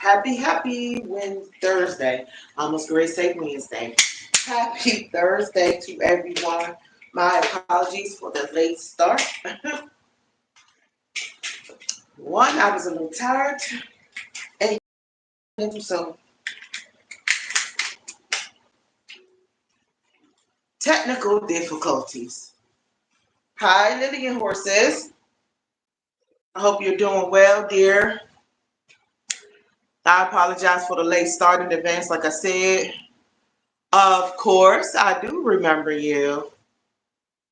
Happy Thursday. I almost ready to say Wednesday. Happy Thursday to everyone. My apologies for the late start. One, I was a little tired and some technical difficulties. Hi, Lillian Horses. I hope you're doing well, dear. I apologize for the late start in advance, like I said. Of course, I do remember you.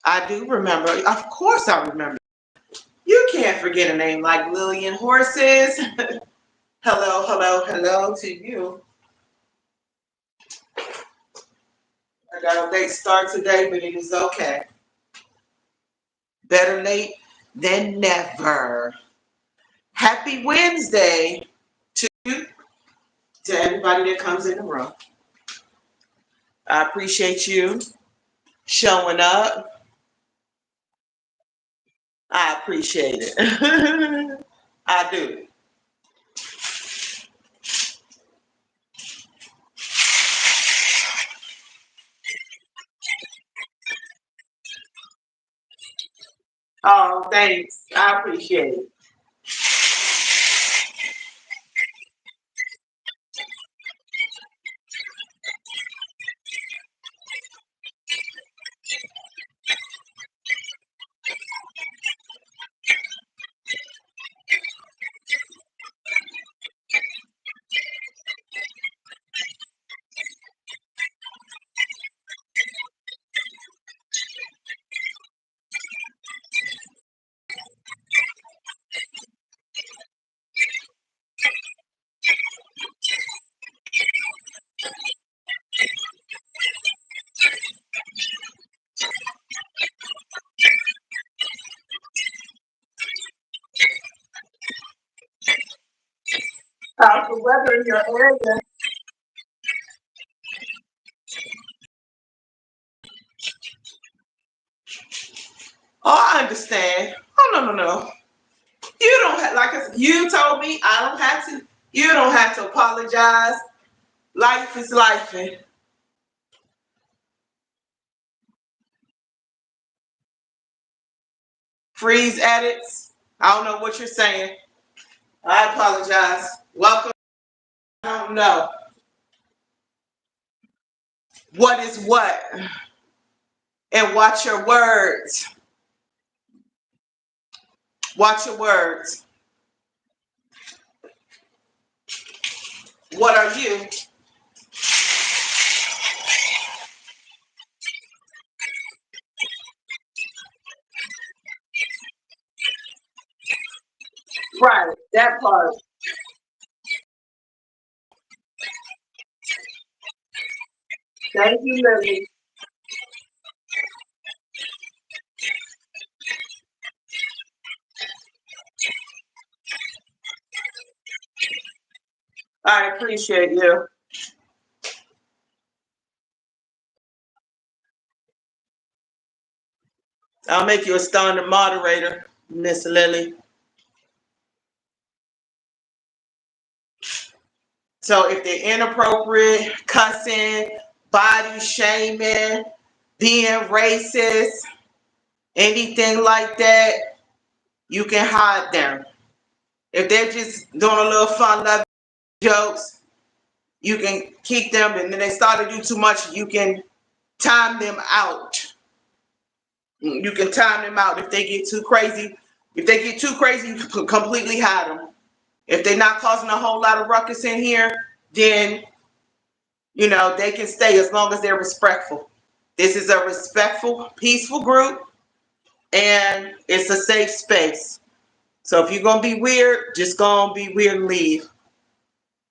I do remember. Of course, I remember. You can't forget a name like Lillian Horses. Hello to you. I got a late start today, but it is okay. Better late than never. Happy Wednesday to everybody that comes in the room. I appreciate you showing up. I appreciate it. I do. Oh, thanks. I appreciate it. How's the weather in your area? Oh, I understand. Oh, no. You don't have, like you told me, I don't have to. You don't have to apologize. Life is life. Freeze edits. I don't know what you're saying. I apologize. Welcome. I don't know. What is what? And watch your words. Watch your words. What are you? Right, that part. Thank you, Lily. I appreciate you. I'll make you a standard moderator, Miss Lily. So if they're inappropriate, cussing, body shaming, being racist, anything like that, you can hide them. If they're just doing a little fun, love jokes, you can keep them. And then they start to do too much, you can time them out. You can time them out if they get too crazy. If they get too crazy, you can completely hide them. If they're not causing a whole lot of ruckus in here, then they can stay as long as they're respectful. This is a respectful, peaceful group, and it's a safe space. So if you're gonna be weird, just gonna be weird and leave.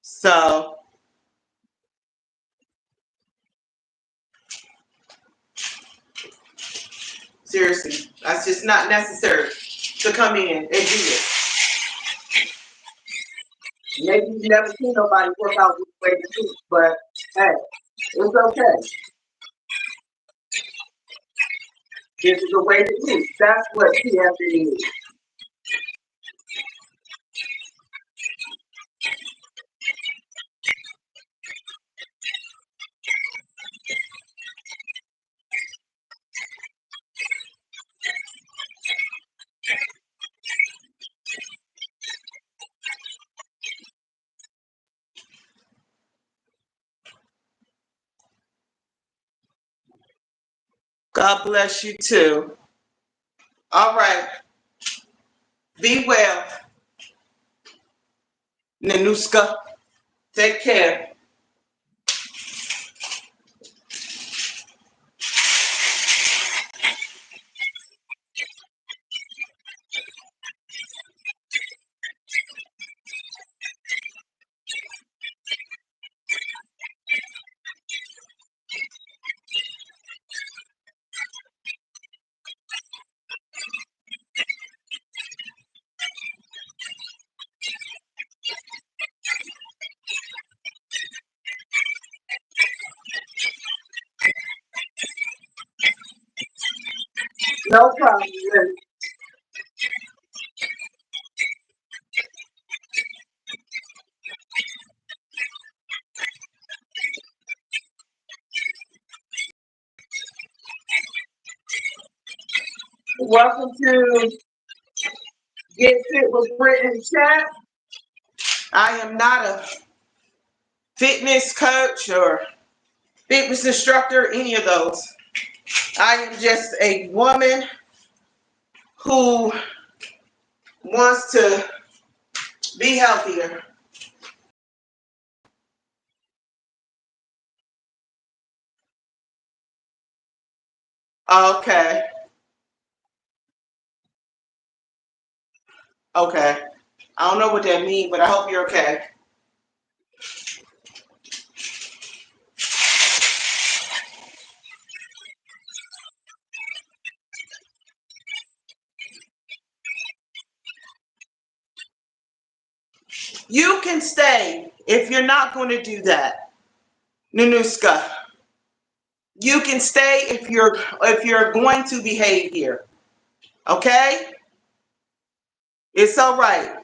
So seriously, that's just not necessary to come in and do it. Maybe you've never seen nobody work out this way to do, but hey, it's okay. This is a way to do. That's what PFA is. God bless you too. All right. Be well, Nanuska. Take care. No problem. Welcome to Get Fit with Britt and Chat. I am not a fitness coach or fitness instructor, any of those. I am just a woman who wants to be healthier. Okay. Okay. I don't know what that means, but I hope you're okay. You can stay if you're not going to do that, Nunuska. You can stay if you're going to behave here. Okay? It's all right.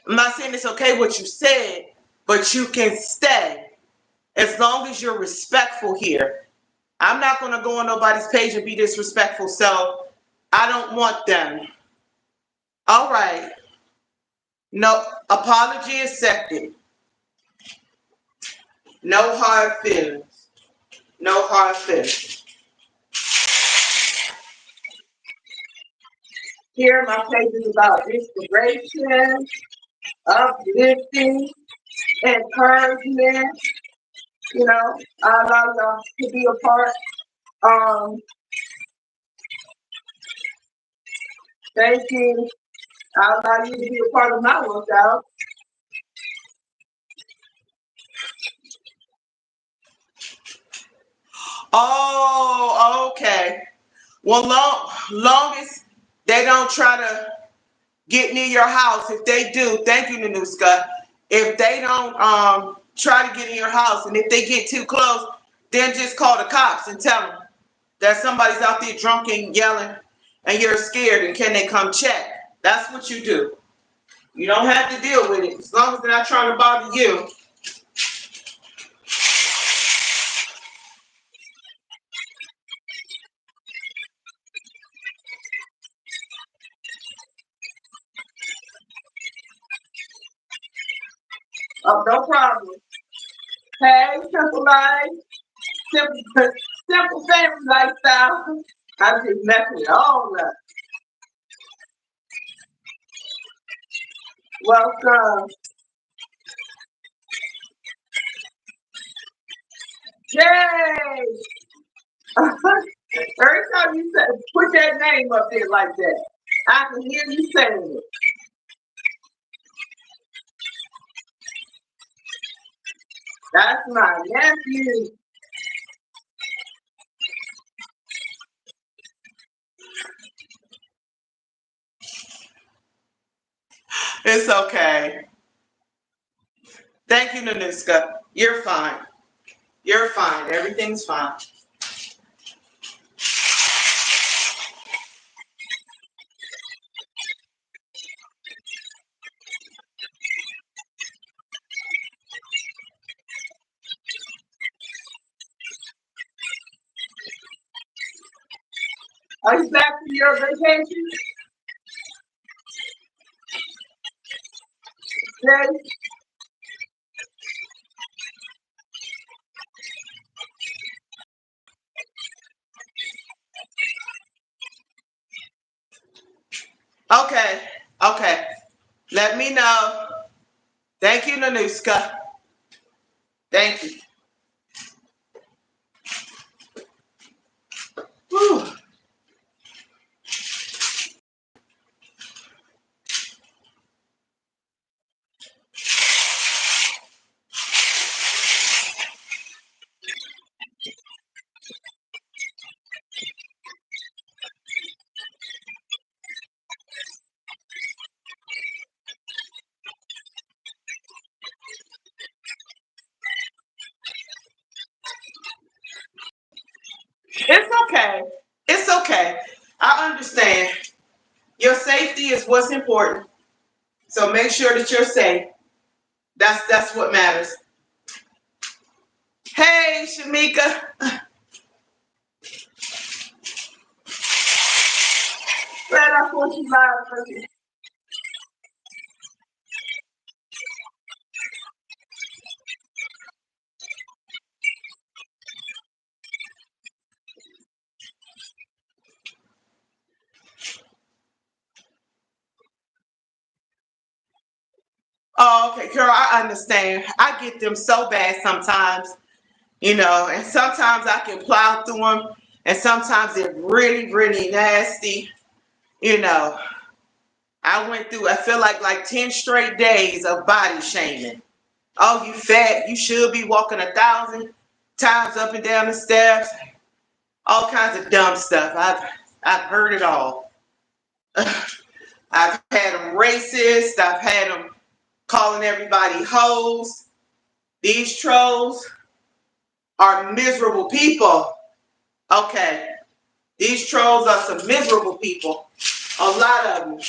I'm not saying it's okay what you said, but you can stay as long as you're respectful here. I'm not going to go on nobody's page and be disrespectful, so I don't want them. All right. No apology accepted. No hard feelings. No hard feelings. Here, my page is about inspiration, uplifting, encouragement. You know, I allow y'all to be a part. Um, Thank you. I allow you to be a part of my workout. Oh, okay. Well, long as they don't try to get near your house. If they do, thank you, Nanuska. If they don't try to get in your house, and if they get too close, then just call the cops and tell them that somebody's out there drunk and yelling, and you're scared, and can they come check? That's what you do. You don't have to deal with it as long as they're not trying to bother you. Oh, no problem. Hey, simple life, simple, simple family lifestyle. I'm just messing it all up. Welcome. Yay! Every time you say, put that name up there like that, I can hear you saying it. That's my nephew. It's okay. Thank you, Naniska. You're fine. You're fine. Everything's fine. Are you back from your vacation? Yes. Okay. Okay. Let me know. Thank you, Nanuska. Thank you. Whew. It's okay. It's okay. I understand. Your safety is what's important. So make sure that you're safe. That's what matters. Hey, Shamika. Glad I thought you live. Oh, okay, girl, I understand. I get them so bad sometimes, and sometimes I can plow through them, and sometimes they're really, really nasty. You know, I feel like 10 straight days of body shaming. Oh, you fat, you should be walking 1,000 times up and down the steps. All kinds of dumb stuff. I've heard it all. I've had them racist. I've had them calling everybody hoes. These trolls are miserable people. Okay, these trolls are some miserable people. A lot of them.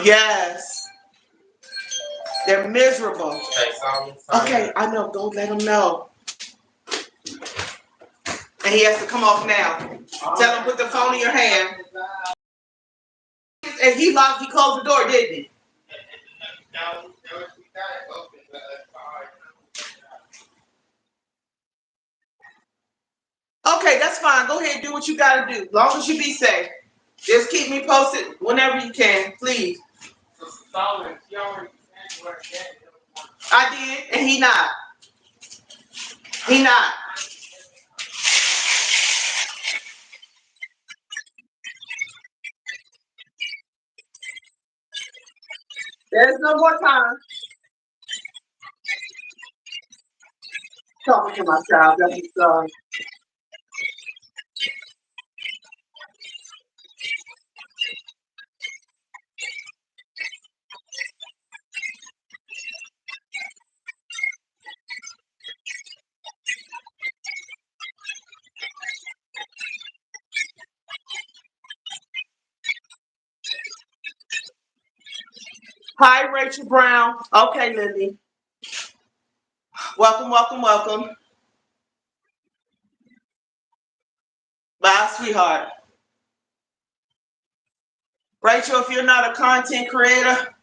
Yes, they're miserable. Okay, I know. Don't let them know. And he has to come off now. Tell him put the phone in your hand. And he closed the door, didn't he? Okay, that's fine. Go ahead and do what you gotta do. As long as you be safe. Just keep me posted whenever you can, please. I did, and he not. He not. There's no more time talking to my child. That's his son. Hi, Rachel Brown. Okay, Lily. Welcome, welcome, welcome. Bye, sweetheart. Rachel, if you're not a content creator,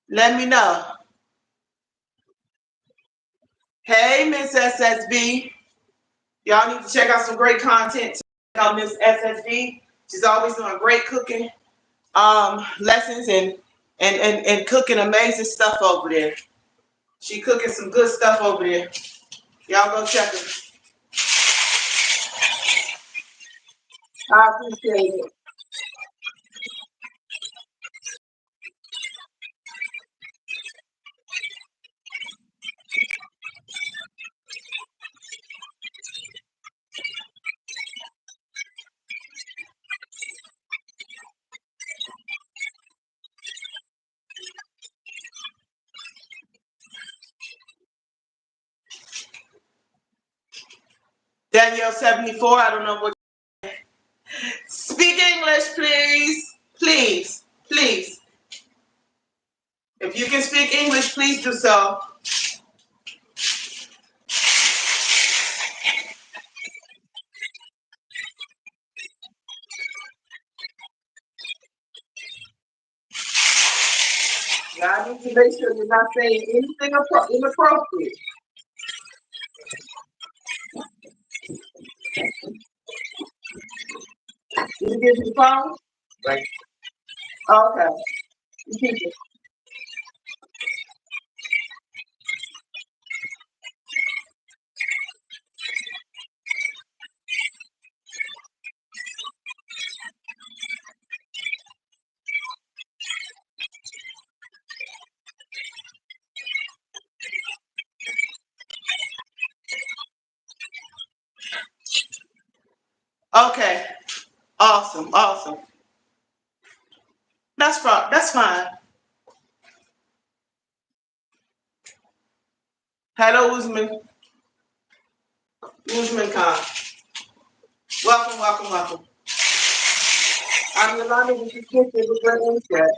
let me know. Hey, Miss SSB. Y'all need to check out some great content. Check out Miss SSB. She's always doing great cooking lessons and cooking amazing stuff over there. She cooking some good stuff over there. Y'all go check her. I appreciate it. Danielle 74. I don't know what. please, please, if you can speak English, please do so. Y'all need to make sure you're not saying anything inappropriate. Did you give me the phone? Right. Okay. You keep it. Okay. Awesome. Awesome. That's fine. That's fine. Hello, Usman. Usman Khan. Welcome, welcome, welcome. I'm Yolanda with the Kids with Great Insight.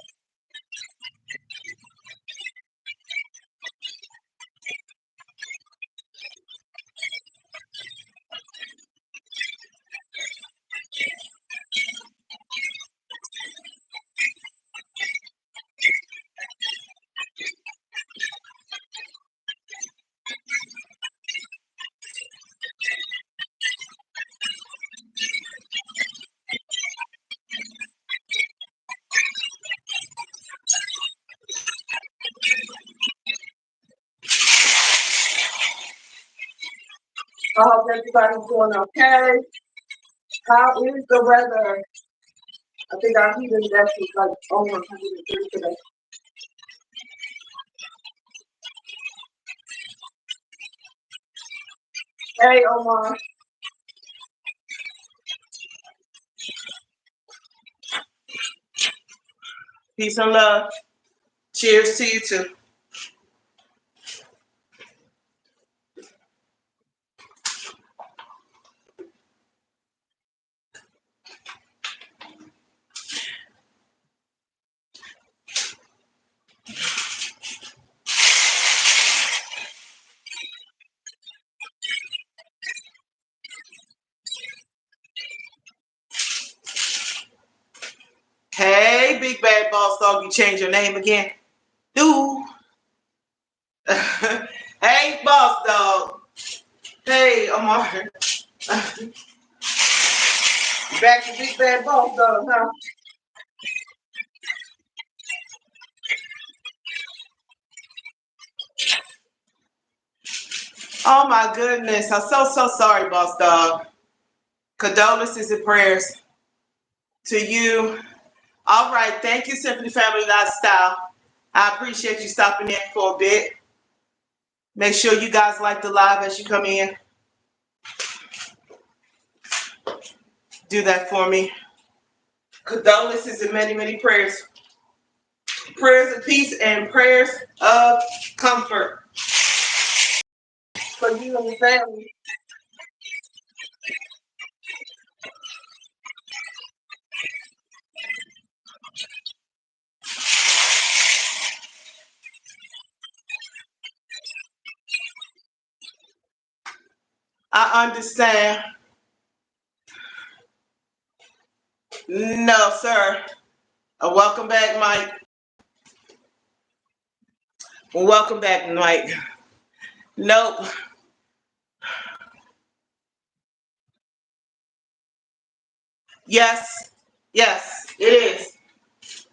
I hope everybody's doing okay. How is the weather? I think our heat index is like over 130 today. Hey, Omar. Peace and love. Cheers to you too. Hey, big bad boss dog, you changed your name again? Do. Hey, boss dog. Hey, Omar. Back to big bad boss dog, huh? Oh my goodness. I'm so sorry, boss dog. Condolences and prayers to you. All right. Thank you, Simply Family Lifestyle. I appreciate you stopping in for a bit. Make sure you guys like the live as you come in. Do that for me. Condolences and many, many prayers. Prayers of peace and prayers of comfort for you and your family. I understand. No, sir. Welcome back, Mike. Welcome back, Mike. Nope. Yes. Yes, it is.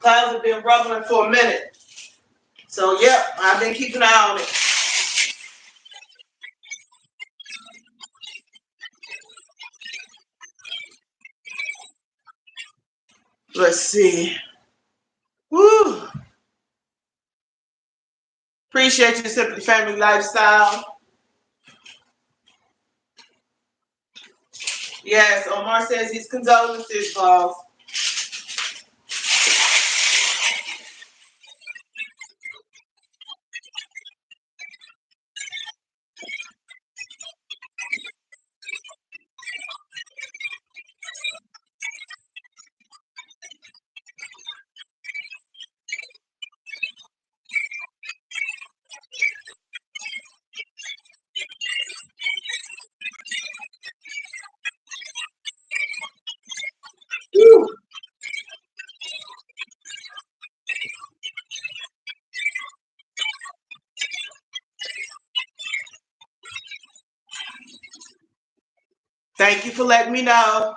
Clouds have been rumbling for a minute. So, yep, I've been keeping an eye on it. Let's see. Woo. Appreciate you, Simply Family Lifestyle. Yes, Omar says his condolences, boss. Thank you for letting me know.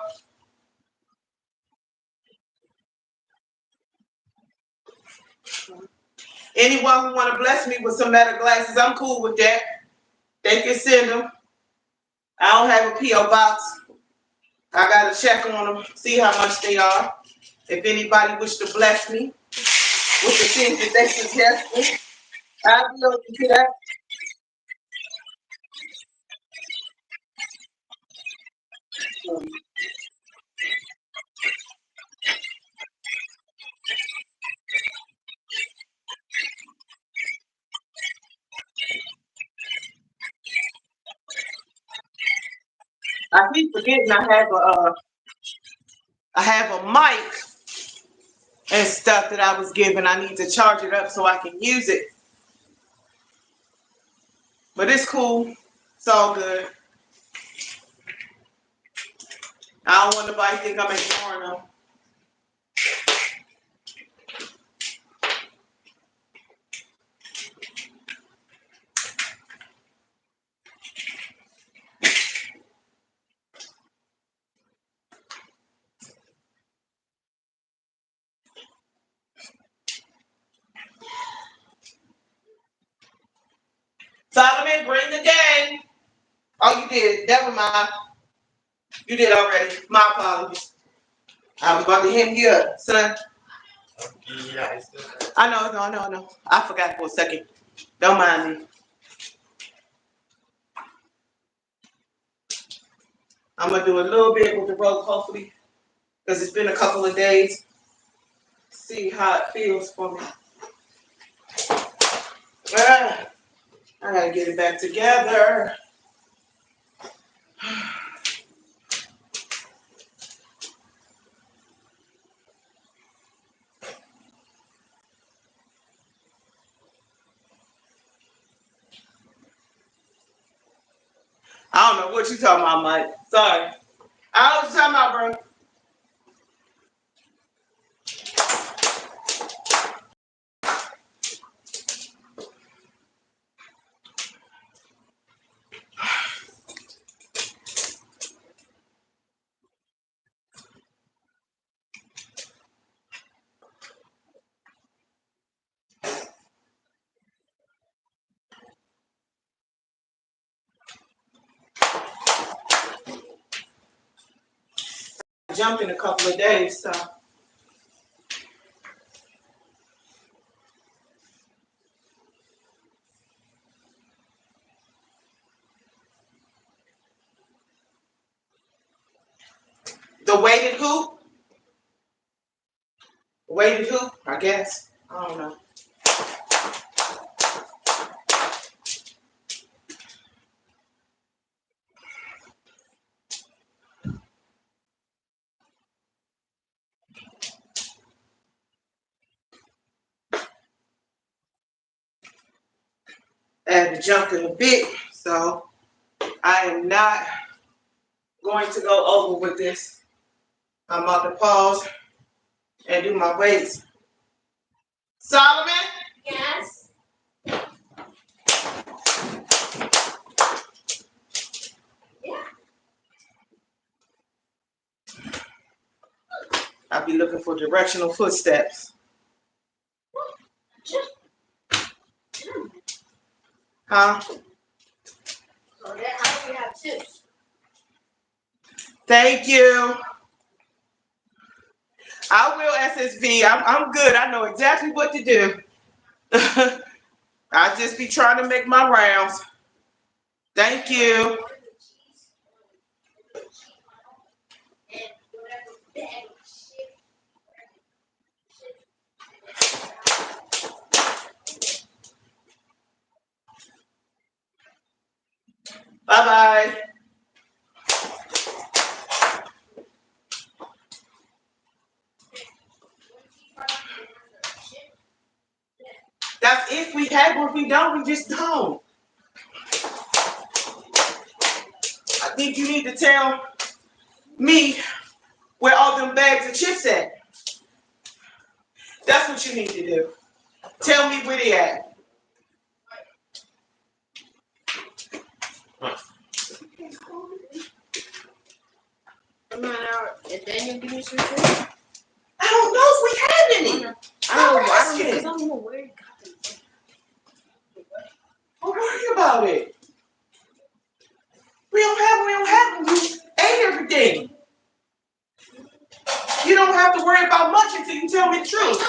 Anyone who want to bless me with some Meta glasses, I'm cool with that. They can send them. I don't have a P.O. box. I got to check on them, see how much they are. If anybody wish to bless me with the things that they suggest, I'll be open to that. I keep forgetting I have a mic and stuff that I was given. I need to charge it up so I can use it. But it's cool. It's all good. I don't want nobody to think I'm ignoring them. Solomon, bring the game. Oh, you did. Never mind. You did already. My apologies. I was about to hit you up, son. I know. I forgot for a second. Don't mind me. I'm going to do a little bit with the rope, hopefully, because it's been a couple of days. See how it feels for me. I got to get it back together. I don't know what you talking about, Mike. Sorry. I don't know what you talking about, bro. I jumped in a couple of days, so. The weighted hoop? Weighted hoop, I guess. I don't know. I had to jump in a bit, so I am not going to go over with this. I'm about to pause and do my weights. Solomon? Yes. Yeah. I'll be looking for directional footsteps. Huh? So how do you have tips? Thank you. I will SSV. I'm good. I know exactly what to do. I just be trying to make my rounds. Thank you. Bye-bye. That's if we have, or if we don't, we just don't. I think you need to tell me where all them bags of chips at. That's what you need to do. Tell me where they at. And then you give me some food? I don't know if we have any. I don't know where you got them. Don't worry about it. We don't have them. You ate everything. You don't have to worry about much until you tell me the truth.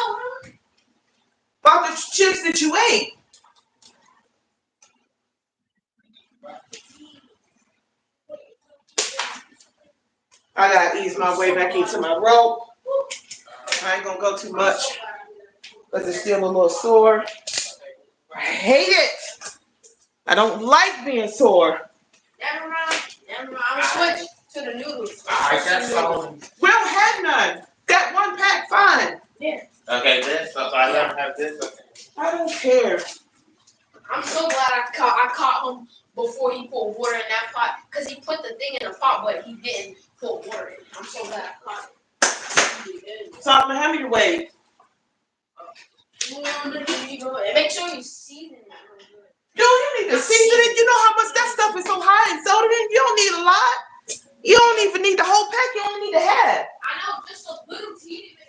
About the chips that you ate. I gotta ease my way back into my rope. I ain't gonna go too much, but it's still a little sore. I hate it. I don't like being sore. Never mind. I'm gonna switch to the noodles. Alright, that's all. We don't have none. Got one pack, fine. Yeah. Okay, this. So I don't have this. I don't care. I'm so glad I caught him before he put water in that pot, because he put the thing in the pot, but he didn't put water in it. I'm so glad I caught him. So I'm gonna have me to wait. And make sure you season it real good. Dude, you need to season it. You know how much that stuff is so high in soda. You don't need a lot. You don't even need the whole pack. You only need a half. I know, just a little teeny bit.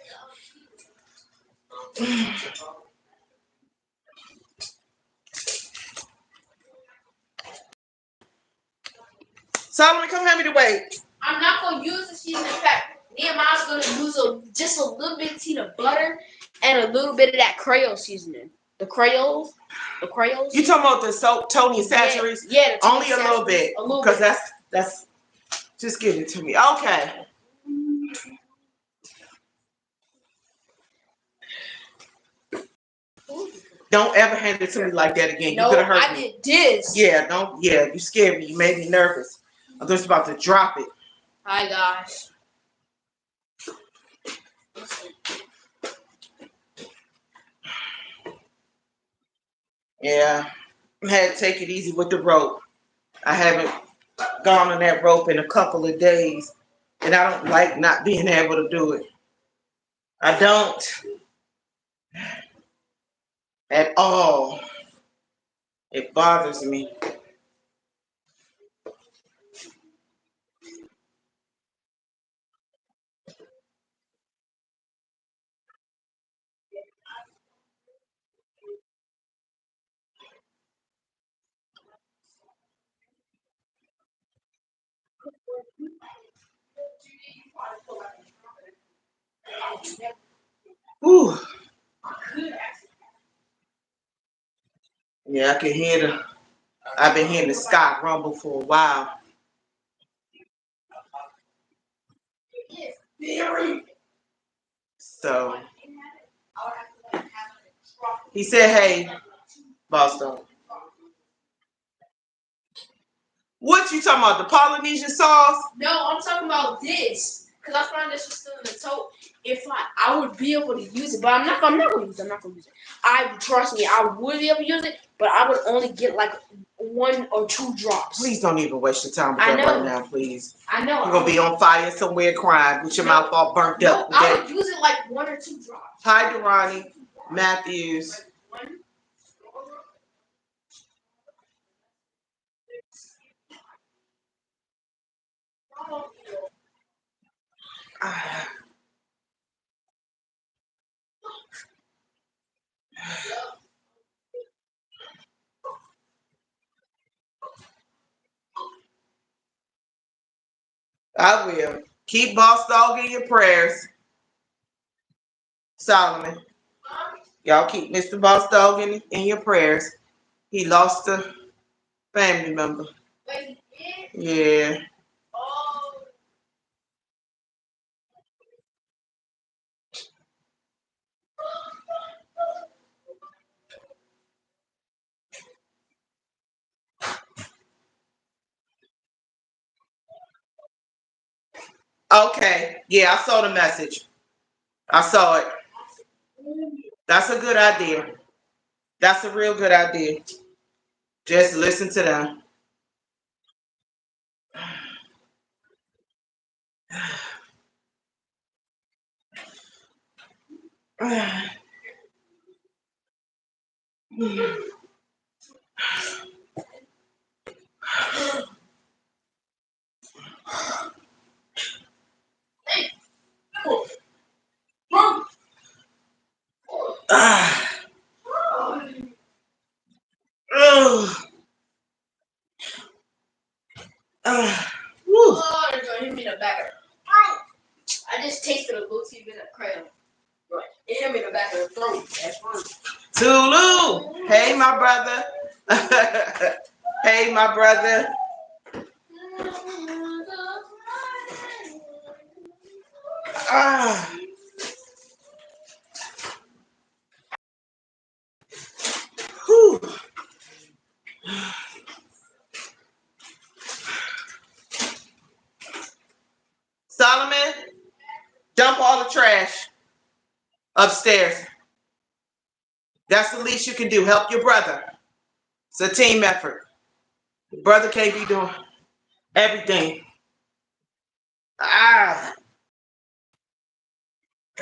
Solomon, come have me to wait. I'm not gonna use the seasoning pack. Nehemiah's gonna use just a little bit of peanut butter and a little bit of that Creole seasoning. The Creoles. You talking about the Tony Satcheries? Yeah, only a little bit. Because that's just give it to me. Okay. Don't ever hand it to me like that again. You could have hurt me. I did this. Yeah, don't. Yeah, you scared me. You made me nervous. I'm just about to drop it. Hi guys. Yeah, I had to take it easy with the rope. I haven't gone on that rope in a couple of days, and I don't like not being able to do it. I don't at all. It bothers me. Whew. Yeah, I can hear I've been hearing the sky rumble for a while. So he said, "Hey, Boston, what you talking about? The Polynesian sauce?" No, I'm talking about this. Cause I found this was still in the tote. If I would be able to use it, but I'm not gonna use it. Trust me, I would be able to use it, but I would only get like 1 or 2 drops. Please don't even waste your time with that right now, please. I know. You're gonna be on fire somewhere crying with your mouth all burnt up. No, I would use it like 1 or 2 drops. Hi, Durrani Matthews. I will. Keep Boss Dog in your prayers. Solomon. Y'all keep Mr. Boss Dog in your prayers. He lost a family member. Wait, Yeah. Oh. Okay. Yeah, I saw the message. I saw it. That's a good idea. That's a real good idea. Just listen to them. Woo. Oh, they're gonna hit me in the back of I just tasted a little too bit of crayon. Right. It hit me in the back of the throat. That's fine. Tulu. Hey, my brother. Hey, my brother. Ah. Whew. Solomon, dump all the trash upstairs. That's the least you can do. Help your brother. It's a team effort. The brother can't be doing everything. Ah.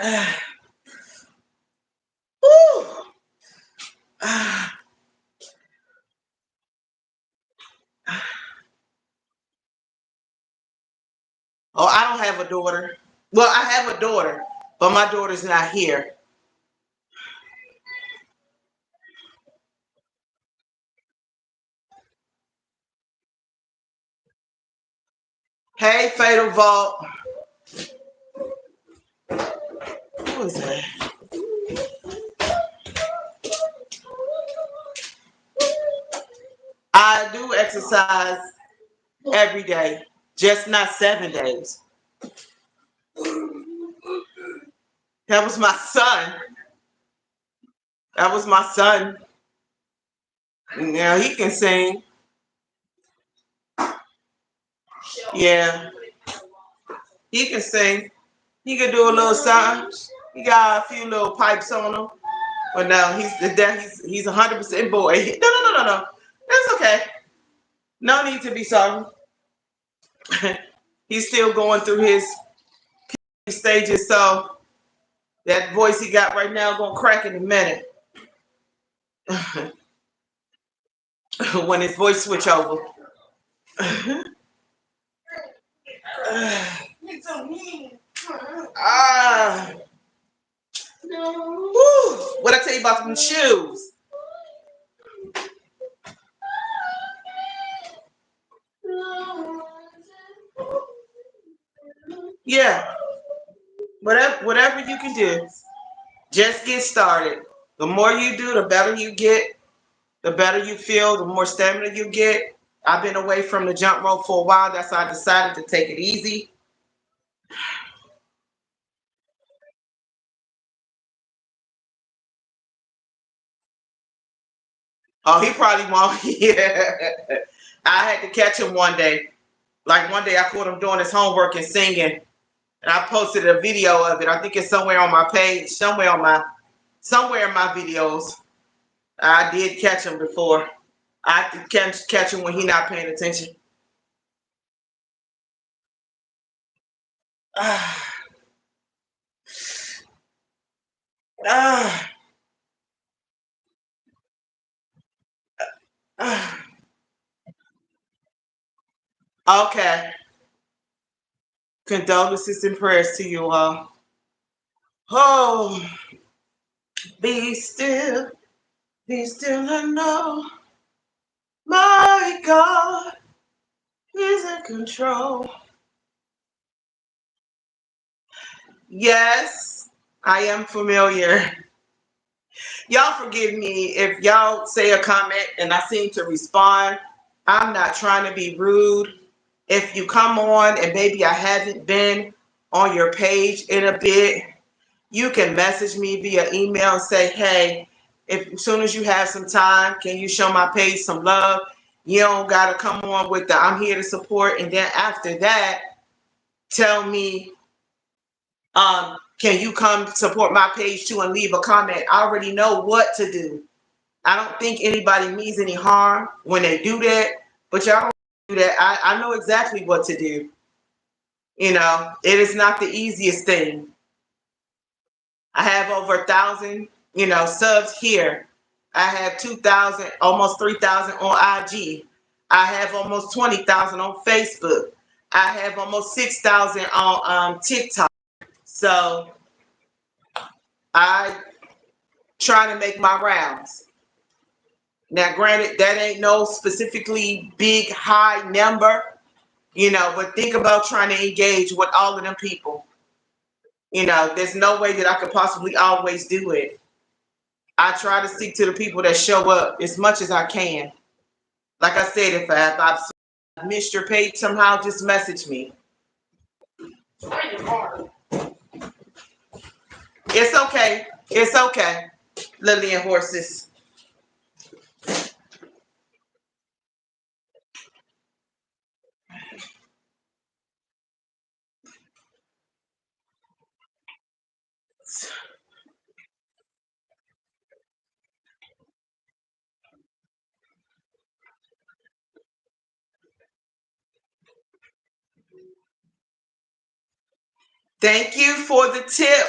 Ah. Woo. Ah. Oh, I don't have a daughter. Well, I have a daughter, but my daughter's not here. Hey, Fatal Vault. Who is that? I do exercise every day, just not 7 days. That was my son. That was my son. Now he can sing. Yeah, he can sing. He can do a little something. He got a few little pipes on him. But no, he's 100% boy. No. That's okay. No need to be sorry. He's still going through his stages, so that voice he got right now gonna crack in a minute. When his voice switch over. Ah. Woo. What I tell you about them shoes? Yeah. Whatever you can do, just get started. The more you do, the better you get, the better you feel, the more stamina you get. I've been away from the jump rope for a while. That's why I decided to take it easy. Oh, he probably won't. Yeah. I had to catch him one day. Like one day I caught him doing his homework and singing. And I posted a video of it. I think it's somewhere on my page, somewhere in my videos. I did catch him before. I can catch him when he's not paying attention. Ah, ah, ah. Okay. Condolences and prayers to you all. Oh, be still and know my God is in control. Yes, I am familiar. Y'all forgive me if y'all say a comment and I seem to respond. I'm not trying to be rude. If you come on and maybe I haven't been on your page in a bit, you can message me via email and say, hey, if as soon as you have some time, can you show my page some love? You don't gotta come on with the I'm here to support. And then after that, tell me, can you come support my page too and leave a comment? I already know what to do. I don't think anybody means any harm when they do that, but y'all don't do that. I know exactly what to do. You know, it is not the easiest thing. I have over 1,000, subs here. I have 2,000, almost 3,000 on IG. I have almost 20,000 on Facebook. I have almost 6,000 on TikTok. So I try to make my rounds. Now, granted, that ain't no specifically big, high number, But think about trying to engage with all of them people. There's no way that I could possibly always do it. I try to stick to the people that show up as much as I can. Like I said, if I've missed your page somehow, just message me. It's okay. It's okay. Lillian horses. Thank you for the tip,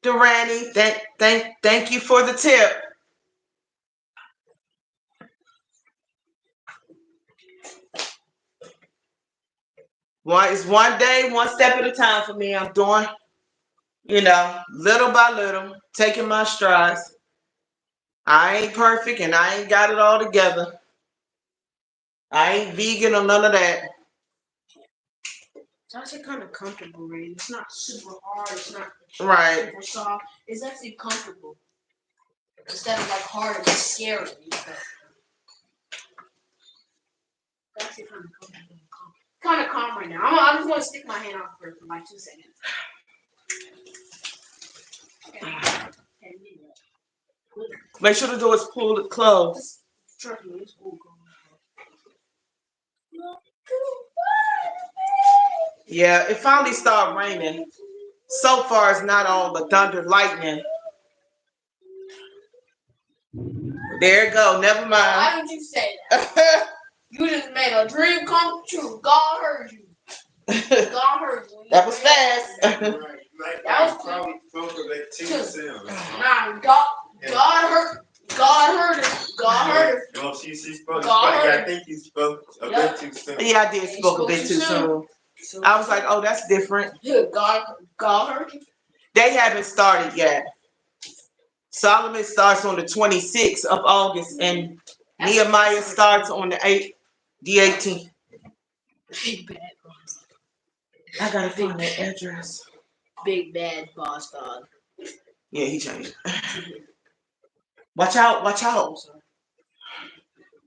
Durani. Thank you for the tip. It's one day, one step at a time for me. I'm doing, little by little, taking my strides. I ain't perfect and I ain't got it all together. I ain't vegan or none of that. It's actually kind of comfortable, right? It's not super hard. It's not Right. super soft. It's actually comfortable instead of like hard and scary. It's actually kind of comfortable. Kind of calm right now. I'm just going to stick my hand out for like 2 seconds. Okay. Make sure the door is closed. Trust me, it's cool. Yeah, it finally started raining. So far, it's not all the thunder, lightning. There you go. Never mind. Why did you say that? You just made a dream come true. God heard you. God heard you. That was fast. That was probably spoke a bit too soon. Nah, God heard it. God heard it. Well, she spoke. I think you spoke a bit too soon. Yeah, I did spoke a bit too soon. I was like, oh, that's different. God heard you. They haven't started yet. Solomon starts on the 26th of August, and Nehemiah starts on the 18th. Big bad boss. I gotta find that address. Big bad boss dog. Yeah, he changed. Watch out! Watch out!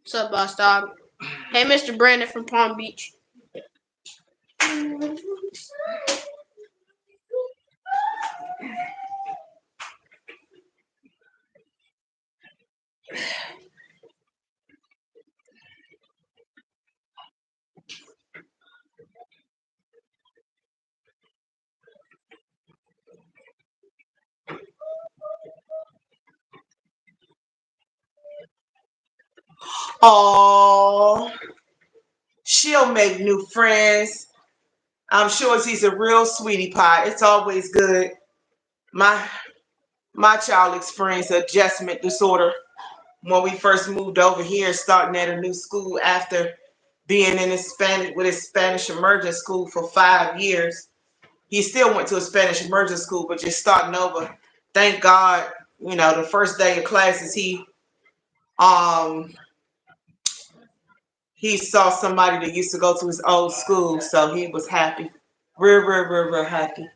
What's up, boss dog? Hey, Mr. Brandon from Palm Beach. Oh, she'll make new friends. I'm sure she's a real sweetie pie. It's always good. My child experienced adjustment disorder when we first moved over here, starting at a new school after being in his Spanish immersion school for 5 years. He still went to a Spanish immersion school, but just starting over. Thank God, the first day of classes, he saw somebody that used to go to his old school, so he was happy. Real happy.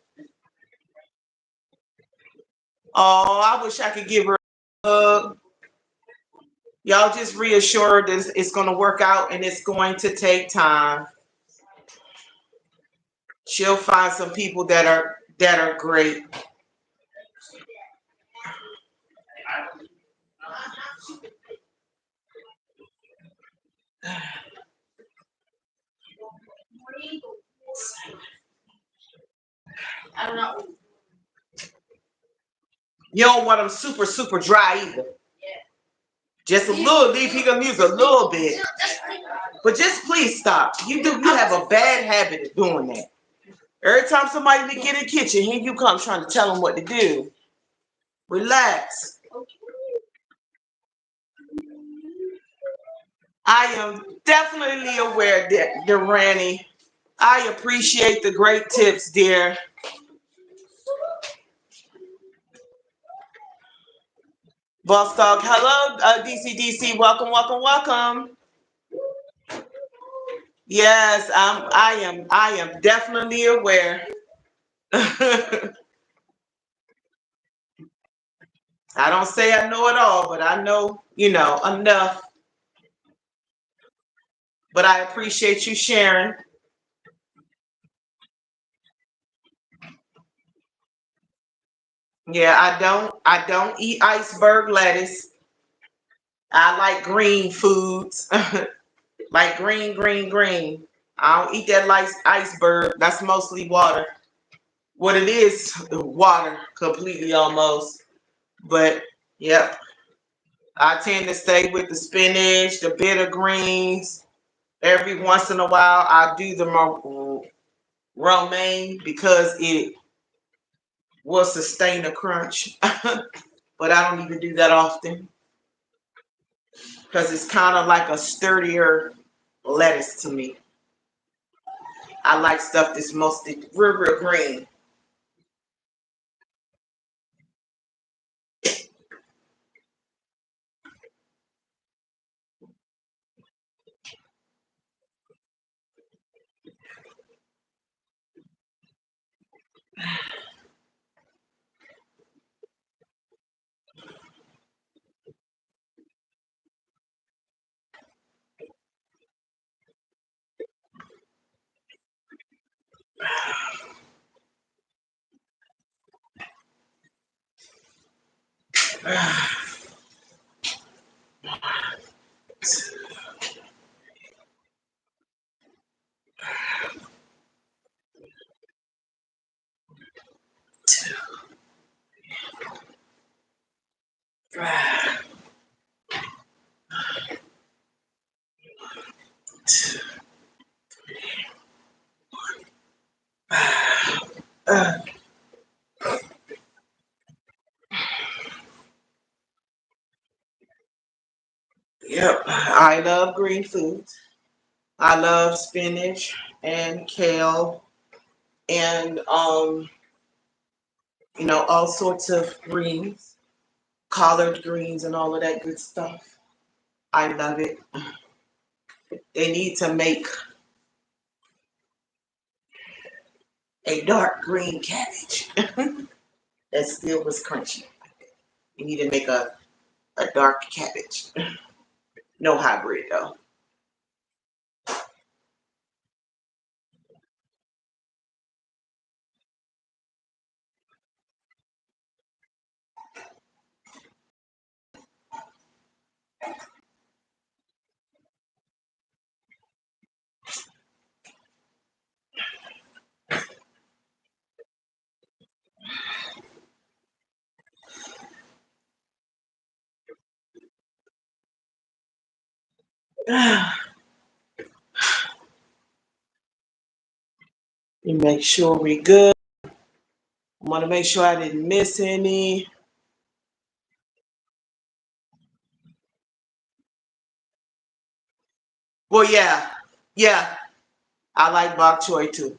Oh, I wish I could give her a hug. Y'all just reassure that it's going to work out and it's going to take time. She'll find some people that are great. I don't know. You don't want them super, super dry either. Just a little leaf, he gonna use a little bit. But just please stop. You have a bad habit of doing that. Every time somebody get in the kitchen, here you come trying to tell them what to do. Relax. I am definitely aware that, Durani. I appreciate the great tips, dear. Boss Dog, hello, DCDC. Welcome. Yes, I am definitely aware. I don't say I know it all, but I know, enough. But I appreciate you sharing. Yeah, I don't eat iceberg lettuce. I like green foods. Like green, green, green. I don't eat that like iceberg. That's mostly water. What it is, water completely almost. But yep, I tend to stay with the spinach, the bitter greens. Every once in a while, I do the romaine because it will sustain a crunch. But I don't even do that often because it's kind of like a sturdier lettuce to me. I like stuff that's mostly real, real green. Yep, I love green foods. I love spinach and kale and all sorts of greens, collard greens and all of that good stuff. I love it. They need to make a dark green cabbage that still was crunchy. You need to make a dark cabbage. No hybrid though. You make sure we good. I want to make sure I didn't miss any. Well, yeah, I like bok choy too.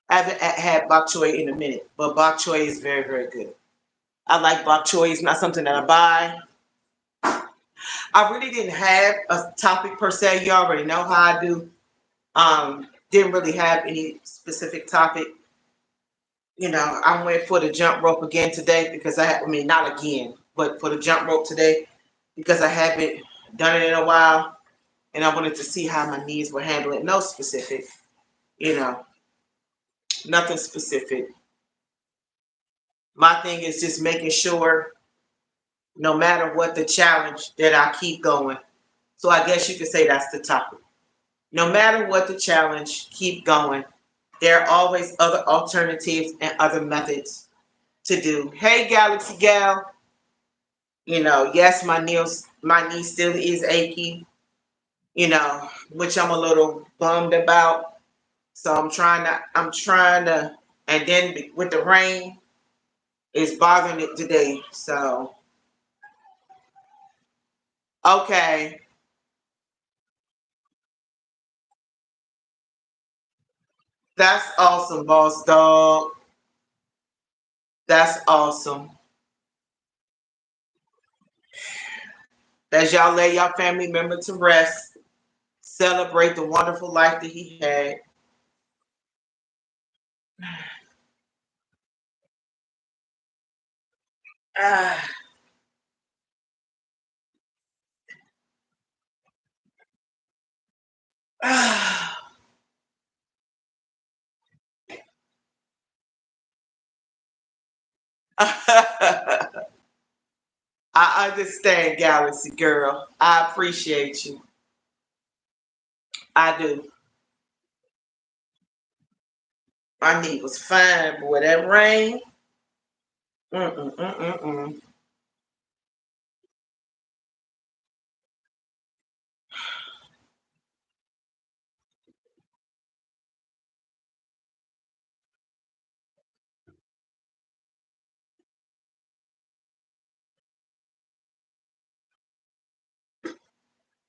I haven't had bok choy in a minute, but bok choy is very, very good. I like bok choy. It's not something that I buy. I really didn't have a topic per se. You already know how I do. Didn't really have any specific topic. I went for the jump rope again today because I mean, not again, but for the jump rope today because I haven't done it in a while and I wanted to see how my knees were handling. No specific, you know, nothing specific. My thing is just making sure no matter what the challenge that I keep going. So I guess you could say that's the topic. No matter what the challenge, keep going. There are always other alternatives and other methods to do. Hey, Galaxy Gal, yes, my knee still is achy, which I'm a little bummed about. So I'm trying to, and then with the rain, it's bothering it today. So, okay, that's awesome, boss dog. That's awesome. As y'all lay y'all family member to rest, celebrate the wonderful life that he had. Ah. Ah. I understand, Galaxy Girl. I appreciate you. I do. My knee was fine, boy. That rain. Mm-mm-mm-mm-mm.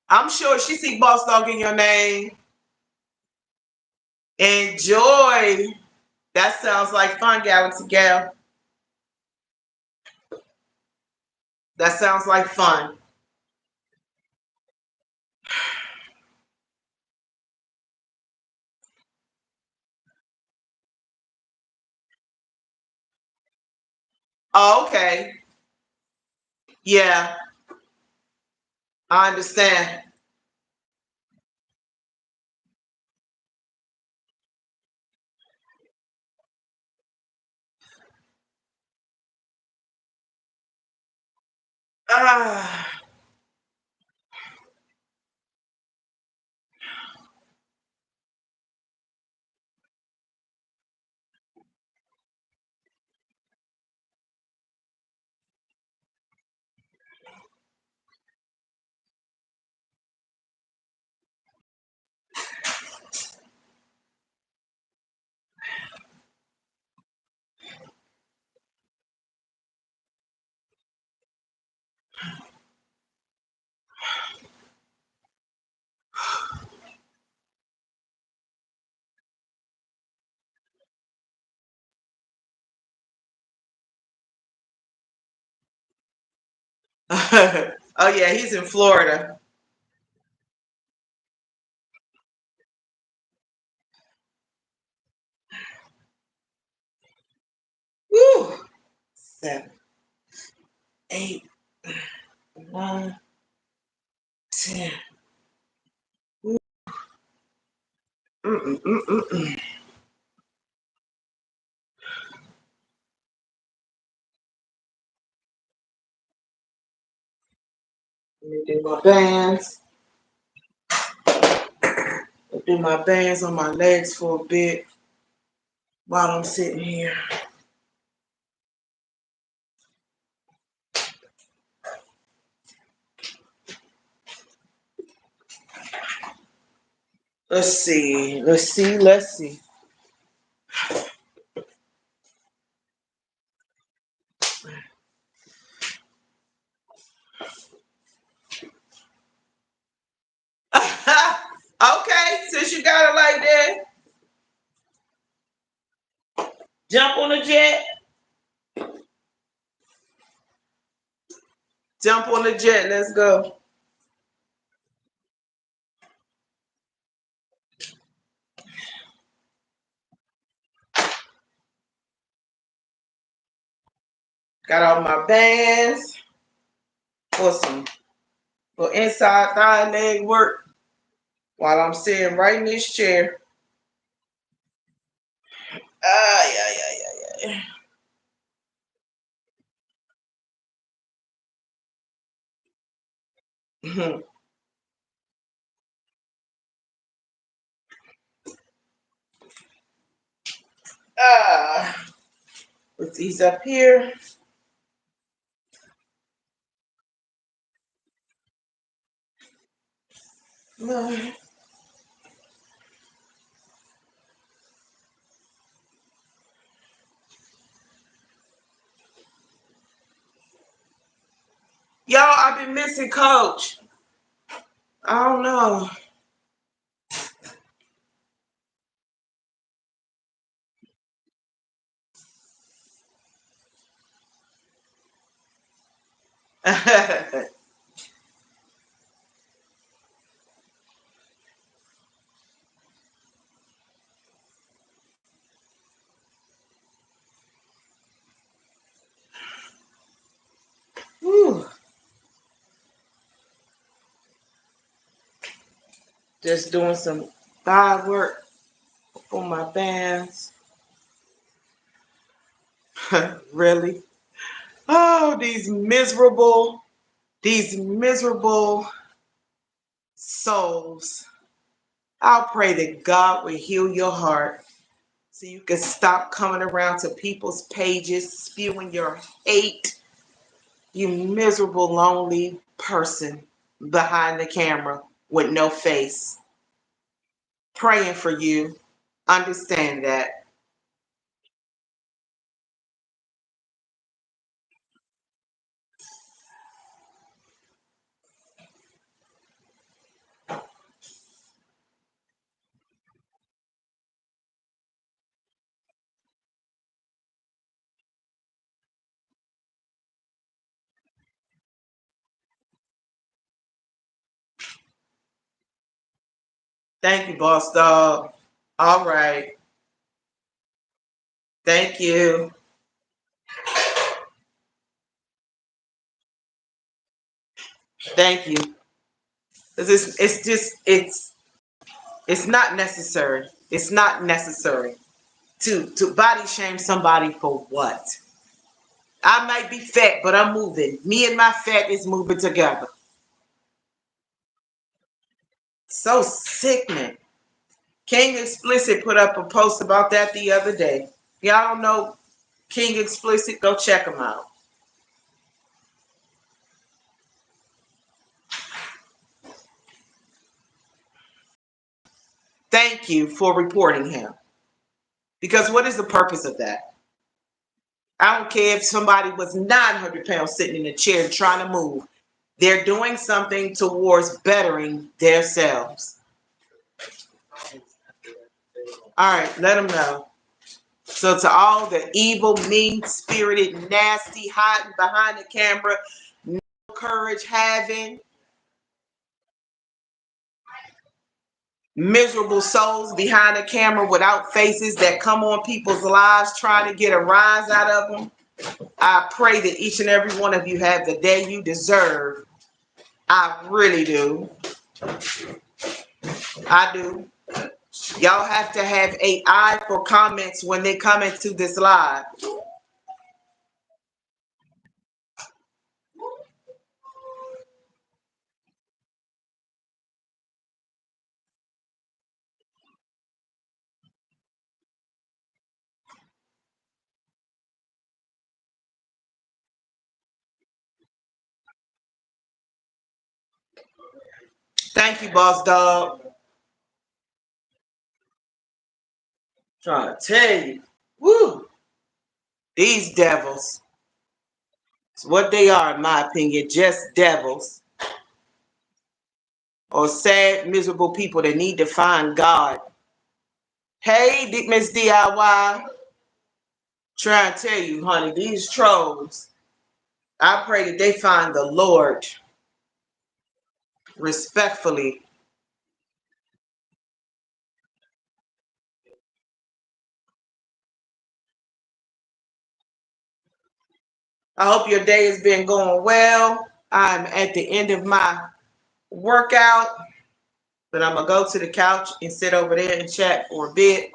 I'm sure she see Boss Dog in your name. Enjoy. That sounds like fun, Galaxy Gal. That sounds like fun. Oh, okay. Yeah, I understand. Ah. Oh yeah, he's in Florida. Woo. 7, 8, 9, 10. Mm-mm-mm-mm-mm. Let me do my bands. I'll do my bands on my legs for a bit while I'm sitting here. Let's see. Let's see. Let's see. Okay, since you got it like that, jump on the jet. Jump on the jet. Let's go. Got all my bands for some for inside thigh leg work while I'm sitting right in this chair. Ah, yeah, yeah, yeah, yeah. Ah, put these up here. No. Y'all, I've been missing Coach. I don't know. Just doing some thigh work for my bands. Really? Oh, these miserable souls. I'll pray that God will heal your heart so you can stop coming around to people's pages spewing your hate. You miserable, lonely person behind the camera with no face. Praying for you. Understand that. Thank you, boss dog. All right. Thank you. Thank you. 'Cause it's not necessary. It's not necessary to body shame somebody for what? I might be fat, but I'm moving. Me and my fat is moving together. So sickening. King Explicit put up a post about that the other day. Y'all don't know King Explicit? Go check him out. Thank you for reporting him. Because what is the purpose of that? I don't care if somebody was 900 pounds sitting in a chair trying to move. They're doing something towards bettering themselves. All right, let them know. So to all the evil, mean-spirited, nasty, hiding behind the camera, no courage having, miserable souls behind the camera without faces that come on people's lives trying to get a rise out of them, I pray that each and every one of you have the day you deserve. I really do. I do. Y'all have to have an eye for comments when they come into this live. Thank you, boss dog. Trying to tell you. Woo! These devils. It's what they are, in my opinion, just devils. Or sad, miserable people that need to find God. Hey, Miss DIY. Trying to tell you, honey, these trolls, I pray that they find the Lord respectfully. I hope your day has been going well. I'm at the end of my workout, but I'm going to go to the couch and sit over there and chat for a bit.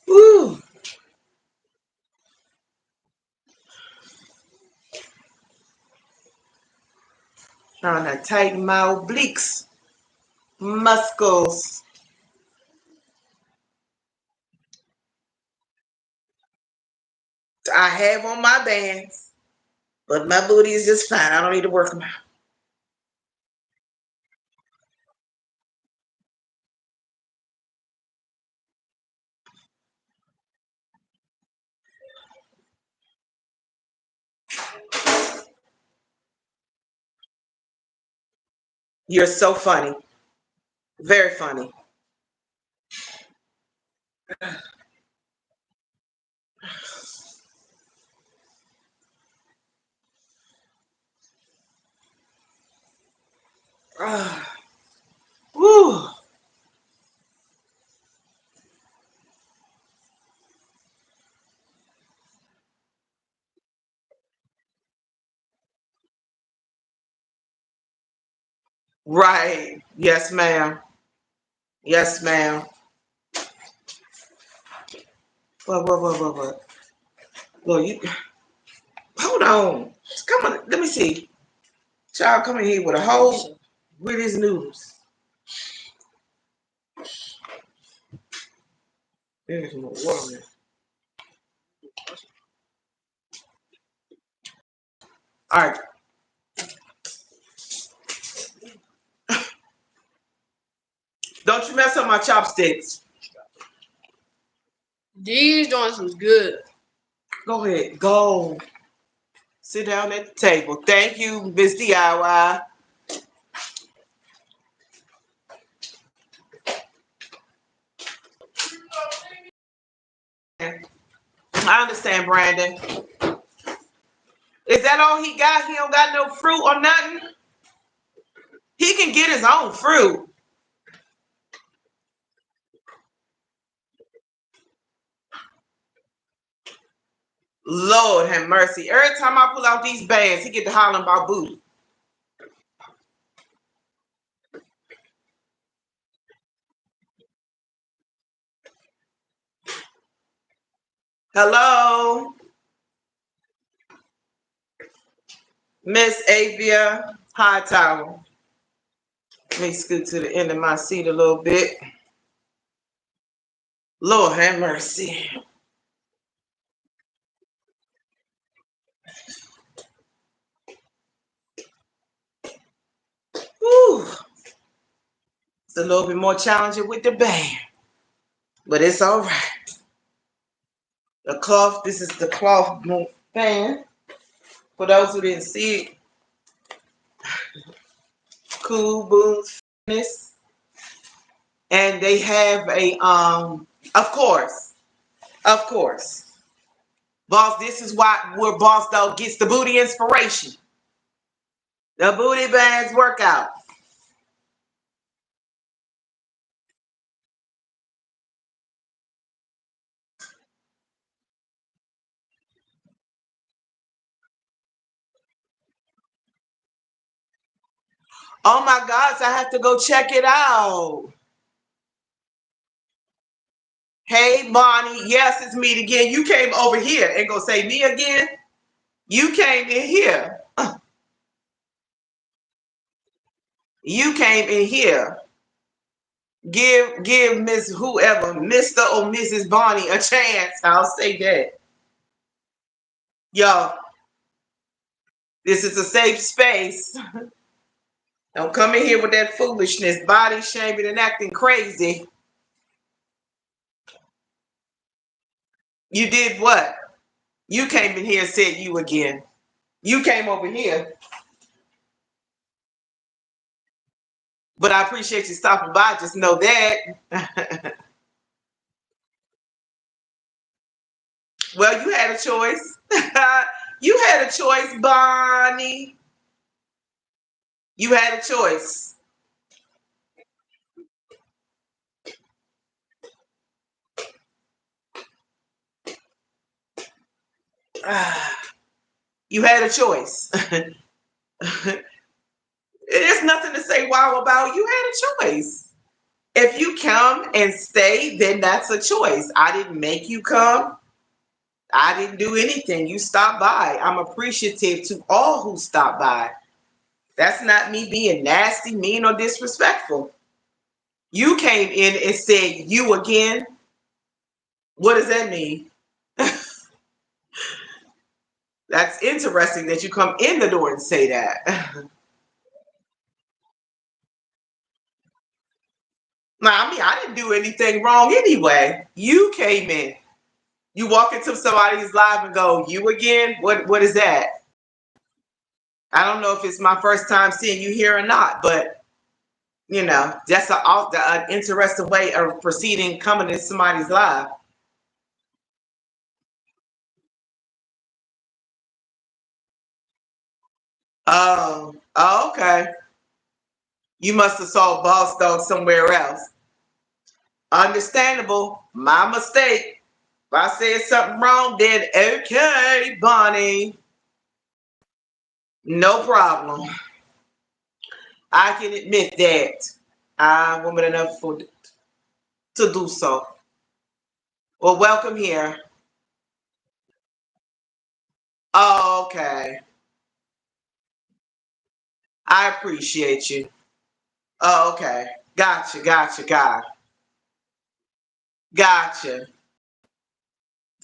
Woo. Trying to tighten my obliques, muscles. I have on my bands, but my booty is just fine. I don't need to work them out. You're so funny. Very funny. Woo. Right. Yes, ma'am. Yes, ma'am. What? Well, you hold on. Come on. Let me see. Child coming here with a whole with his noodles. There's more water. All right. Don't you mess up my chopsticks. These joints was good. Go ahead. Go. Sit down at the table. Thank you, Miss DIY. I understand, Brandon. Is that all he got? He don't got no fruit or nothing? He can get his own fruit. Lord have mercy. Every time I pull out these bags, he get to hollering about booty. Hello, Miss Avia Hightower. Let me scoot to the end of my seat a little bit. Lord have mercy. Whew. It's a little bit more challenging with the band, but it's all right. The cloth, this is the cloth fan. For those who didn't see it, Cool Boots Fitness. And they have a, of course, Boss, this is where Boss Dog gets the booty inspiration. The booty bands workout. Oh my gosh, I have to go check it out. Hey, Bonnie. Yes, it's me again. You came over here and go say me again. You came in here. You came in here. Give Miss whoever, Mr. or Mrs. Bonnie, a chance. I'll say that. Y'all, this is a safe space. Don't come in here with that foolishness, body shaming and acting crazy. You did what? You came in here and said you again. You came over here. But I appreciate you stopping by. Just know that. Well, you had a choice. You had a choice, Bonnie. You had a choice. You had a choice. There's nothing to say wow about. You had a choice. If you come and stay, then that's a choice. I didn't make you come. I didn't do anything. You stopped by. I'm appreciative to all who stopped by. That's not me being nasty, mean, or disrespectful. You came in and said you again. What does that mean? That's interesting that you come in the door and say that. Now, I mean, I didn't do anything wrong anyway. You came in. You walk into somebody's live and go, you again? What is that? I don't know if it's my first time seeing you here or not, but that's an interesting way of proceeding coming in somebody's live. Oh, okay. You must have saw Boss Dog somewhere else. Understandable. My mistake. If I said something wrong, then okay, Bonnie. No problem. I can admit that. I'm woman enough to do so. Well, welcome here. Oh, okay. I appreciate you. Oh, okay. Gotcha.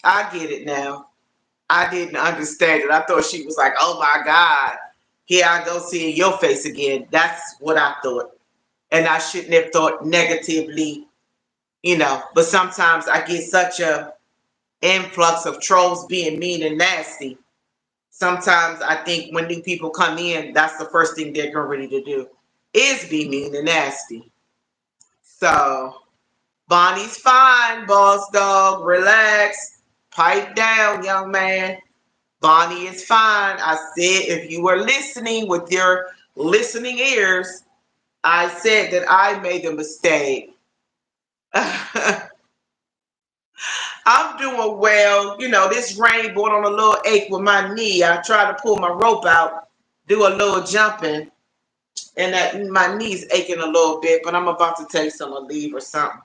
I get it now. I didn't understand it. I thought she was like, oh my God, here I go seeing your face again. That's what I thought. And I shouldn't have thought negatively, but sometimes I get such a influx of trolls being mean and nasty. Sometimes I think when new people come in, that's the first thing they're ready to do is be mean and nasty. So Bonnie's fine, boss dog. Relax. Pipe down, young man. Bonnie is fine. I said if you were listening with your listening ears, I said that I made a mistake. I'm doing well. This rain brought on a little ache with my knee. I tried to pull my rope out, do a little jumping, and that my knee's aching a little bit, but I'm about to take some leave or something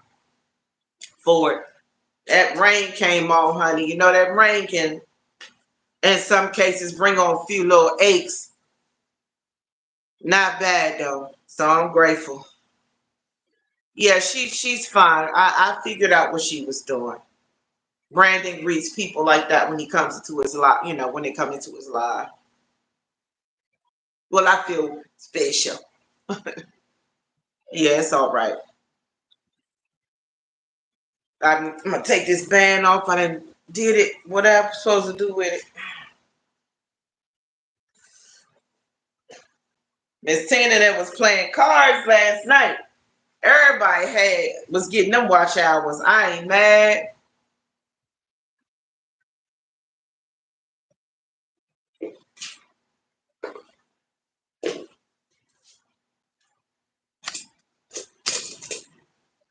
for it. That rain came on, honey. That rain can, in some cases, bring on a few little aches. Not bad though. So I'm grateful. Yeah, she's fine. I figured out what she was doing. Brandon greets people like that when he comes into his life, when they come into his life. Well, I feel special. Yeah, it's all right. I'm gonna take this band off. I done did it. What I'm supposed to do with it. Miss Tina that was playing cards last night. Everybody was getting them watch hours. I ain't mad.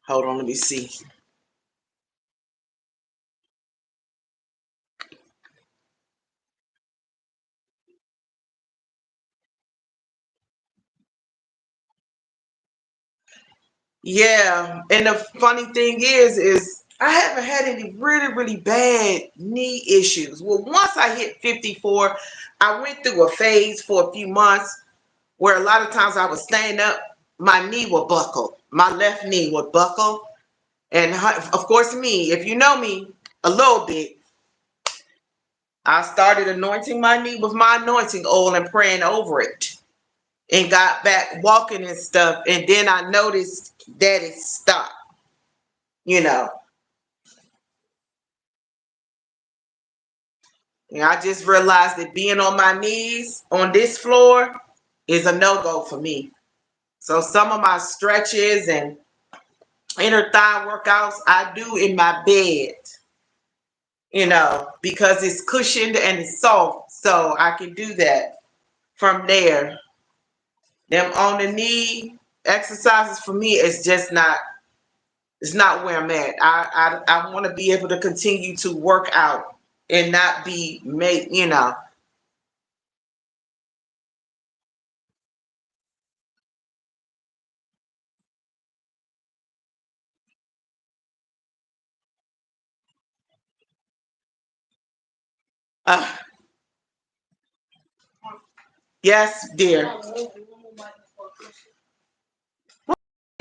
Hold on, let me see. Yeah, and the funny thing is I haven't had any really, really bad knee issues. Well, once I hit 54, I went through a phase for a few months where a lot of times I would stand up, my knee would buckle. My left knee would buckle. And of course, me, if you know me a little bit, I started anointing my knee with my anointing oil and praying over it and got back walking and stuff. And then I noticed that it stopped, you know. And I just realized that being on my knees on this floor is a no-go for me. So some of my stretches and inner thigh workouts I do in my bed, because it's cushioned and it's soft. So I can do that from there. Them on the knee exercises for me is just not, it's not where I'm at. I want to be able to continue to work out and not be made. Uh, yes, dear.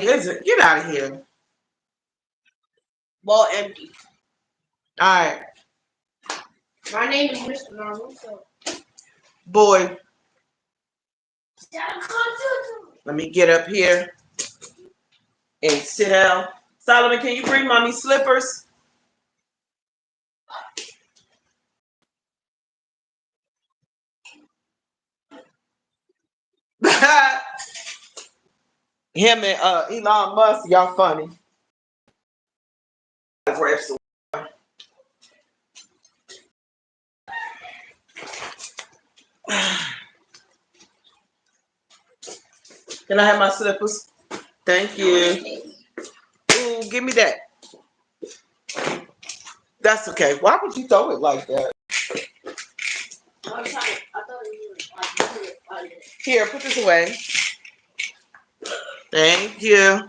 Listen, get out of here. Ball empty. All right, My name is Mr. Naruto. boy. Let me get up here and sit down. Solomon, can you bring mommy slippers? Him and Elon Musk, y'all funny. Can I have my slippers? Thank you. Ooh, give me that. That's okay. Why would you throw it like that? Here, put this away. Thank you.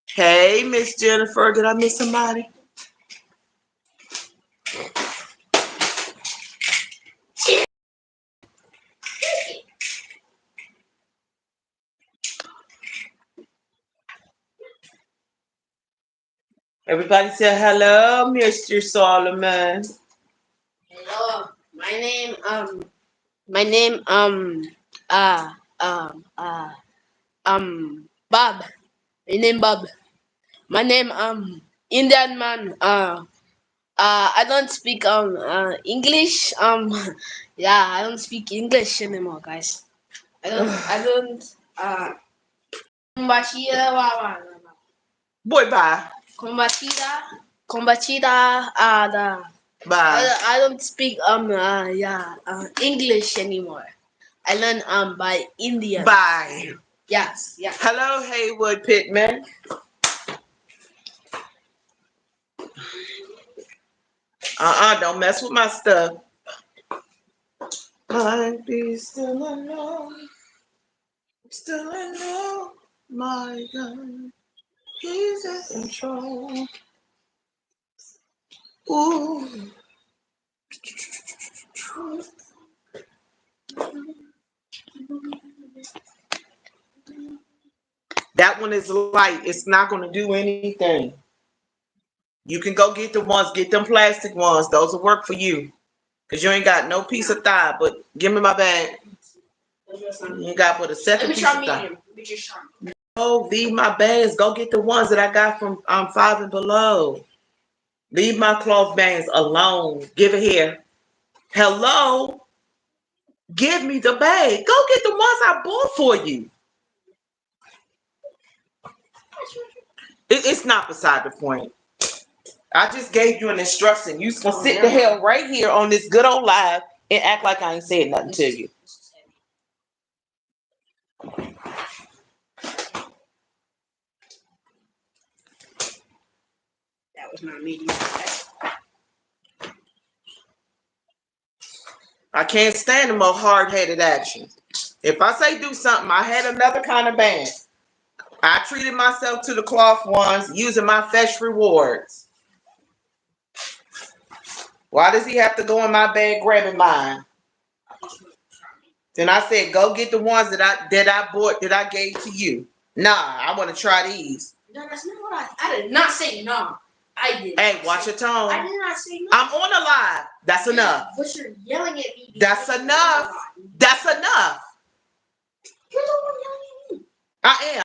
Hey, Miss Jennifer. Did I miss somebody? Everybody say hello, Mr. Solomon. Hello, my name, uh, Bob. My name Bob. My name, Indian man. I don't speak English. Yeah, I don't speak English anymore, guys. I don't. Combatida, Boy, bye. combatida. Bye. I don't speak English anymore. I learn by Indian. Bye. Yes, yeah. Hello, Haywood Pittman. Don't mess with my stuff. Might be still alone. Still alone. My God. He's in control. Ooh. That one is light. It's not going to do anything. You can go get them plastic ones. Those will work for you. Because you ain't got no piece of thigh, but give me my bag. You ain't got but a second piece of thigh. Oh, leave my bags. Go get the ones that I got from 5 and below. Leave my cloth bands alone. Give it here. Hello? Give me the bag. Go get the ones I bought for you. It's not beside the point. I just gave you an instruction. You gonna sit the hell right here on this good old live and act like I ain't said nothing to you. That was not me. I can't stand the more hard-headed actions. If I say do something, I had another kind of band. I treated myself to the cloth ones using my fetch rewards. Why does he have to go in my bag grabbing mine? Then I said, go get the ones that I bought that I gave to you. Nah, I want to try these. No, that's not what I did not say no. I did. Hey, watch your tone. I did not say no. I'm on a live. That's enough. But you're yelling at me. That's enough. That's enough. You're the one yelling at me. I am.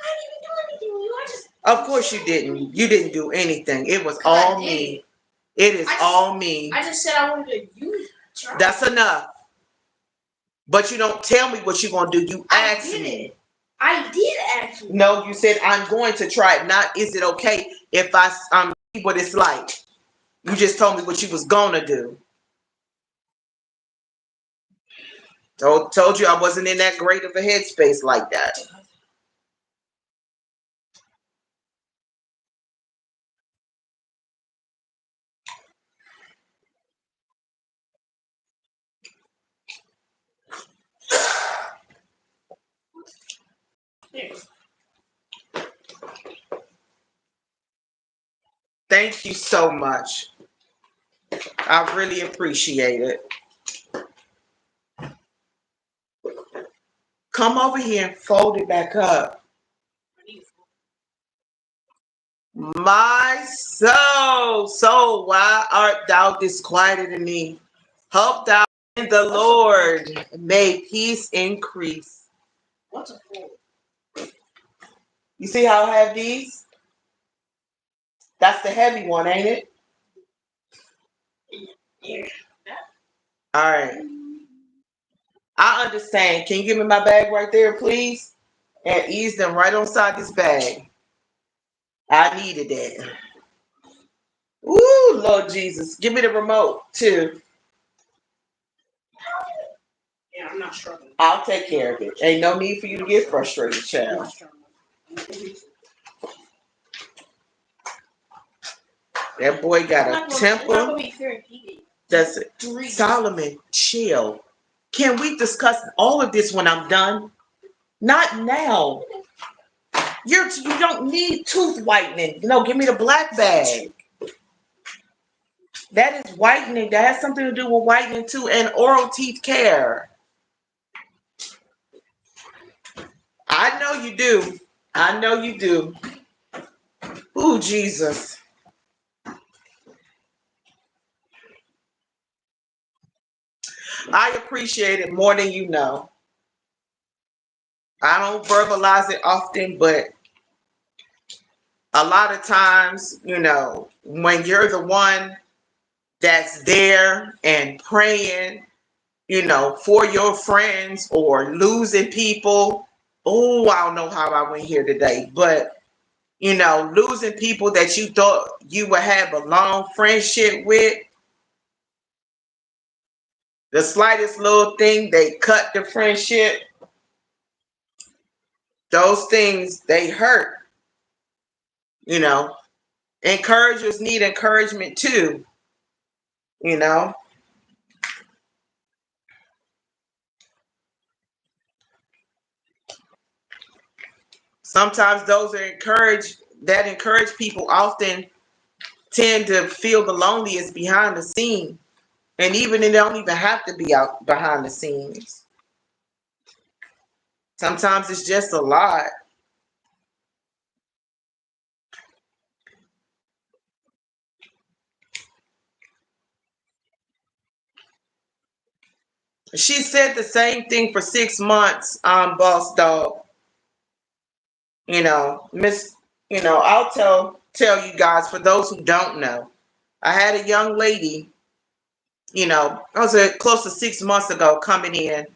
I didn't even do anything. You, I just. Of course you didn't. You didn't do anything. It was all me. It is all me. I just said I wanted to use it. That's enough. But you don't tell me what you're going to do. You ask me. I did actually. No, you said I'm going to try it. Not is it okay if I see what it's like. You just told me what you was going to do. Told you I wasn't in that great of a headspace like that. Thank you so much. I really appreciate it. Come over here and fold it back up. My soul, why art thou disquieted in me? Hope thou in the Lord, may peace increase. What's a fold? You see how I have these? That's the heavy one, ain't it? Yeah. All right. I understand. Can you give me my bag right there, please? And ease them right on side this bag. I needed that. Ooh, Lord Jesus. Give me the remote, too. Yeah, I'm I'm not struggling. I'll take care of it. Ain't no need for you to get frustrated, I'm child. not struggling. That boy got a It's not temper. gonna be fair and heated. That's it. Solomon, chill. Can we discuss all of this when I'm done? Not now. You don't need tooth whitening. No, give me the black bag. That is whitening. That has something to do with whitening too, and oral teeth care. I know you do. I know you do. Ooh, Jesus. I appreciate it more than you know. I don't verbalize it often, but a lot of times, when you're the one that's there and praying, for your friends or losing people. Oh, I don't know how I went here today, but losing people that you thought you would have a long friendship with. The slightest little thing, they cut the friendship. Those things, they hurt. Encouragers need encouragement too. Sometimes those that encourage people often tend to feel the loneliest behind the scene. And even they don't even have to be out behind the scenes. Sometimes it's just a lot. She said the same thing for 6 months, boss dog. Miss, I'll tell you guys, for those who don't know, I had a young lady, I was close to 6 months ago coming in,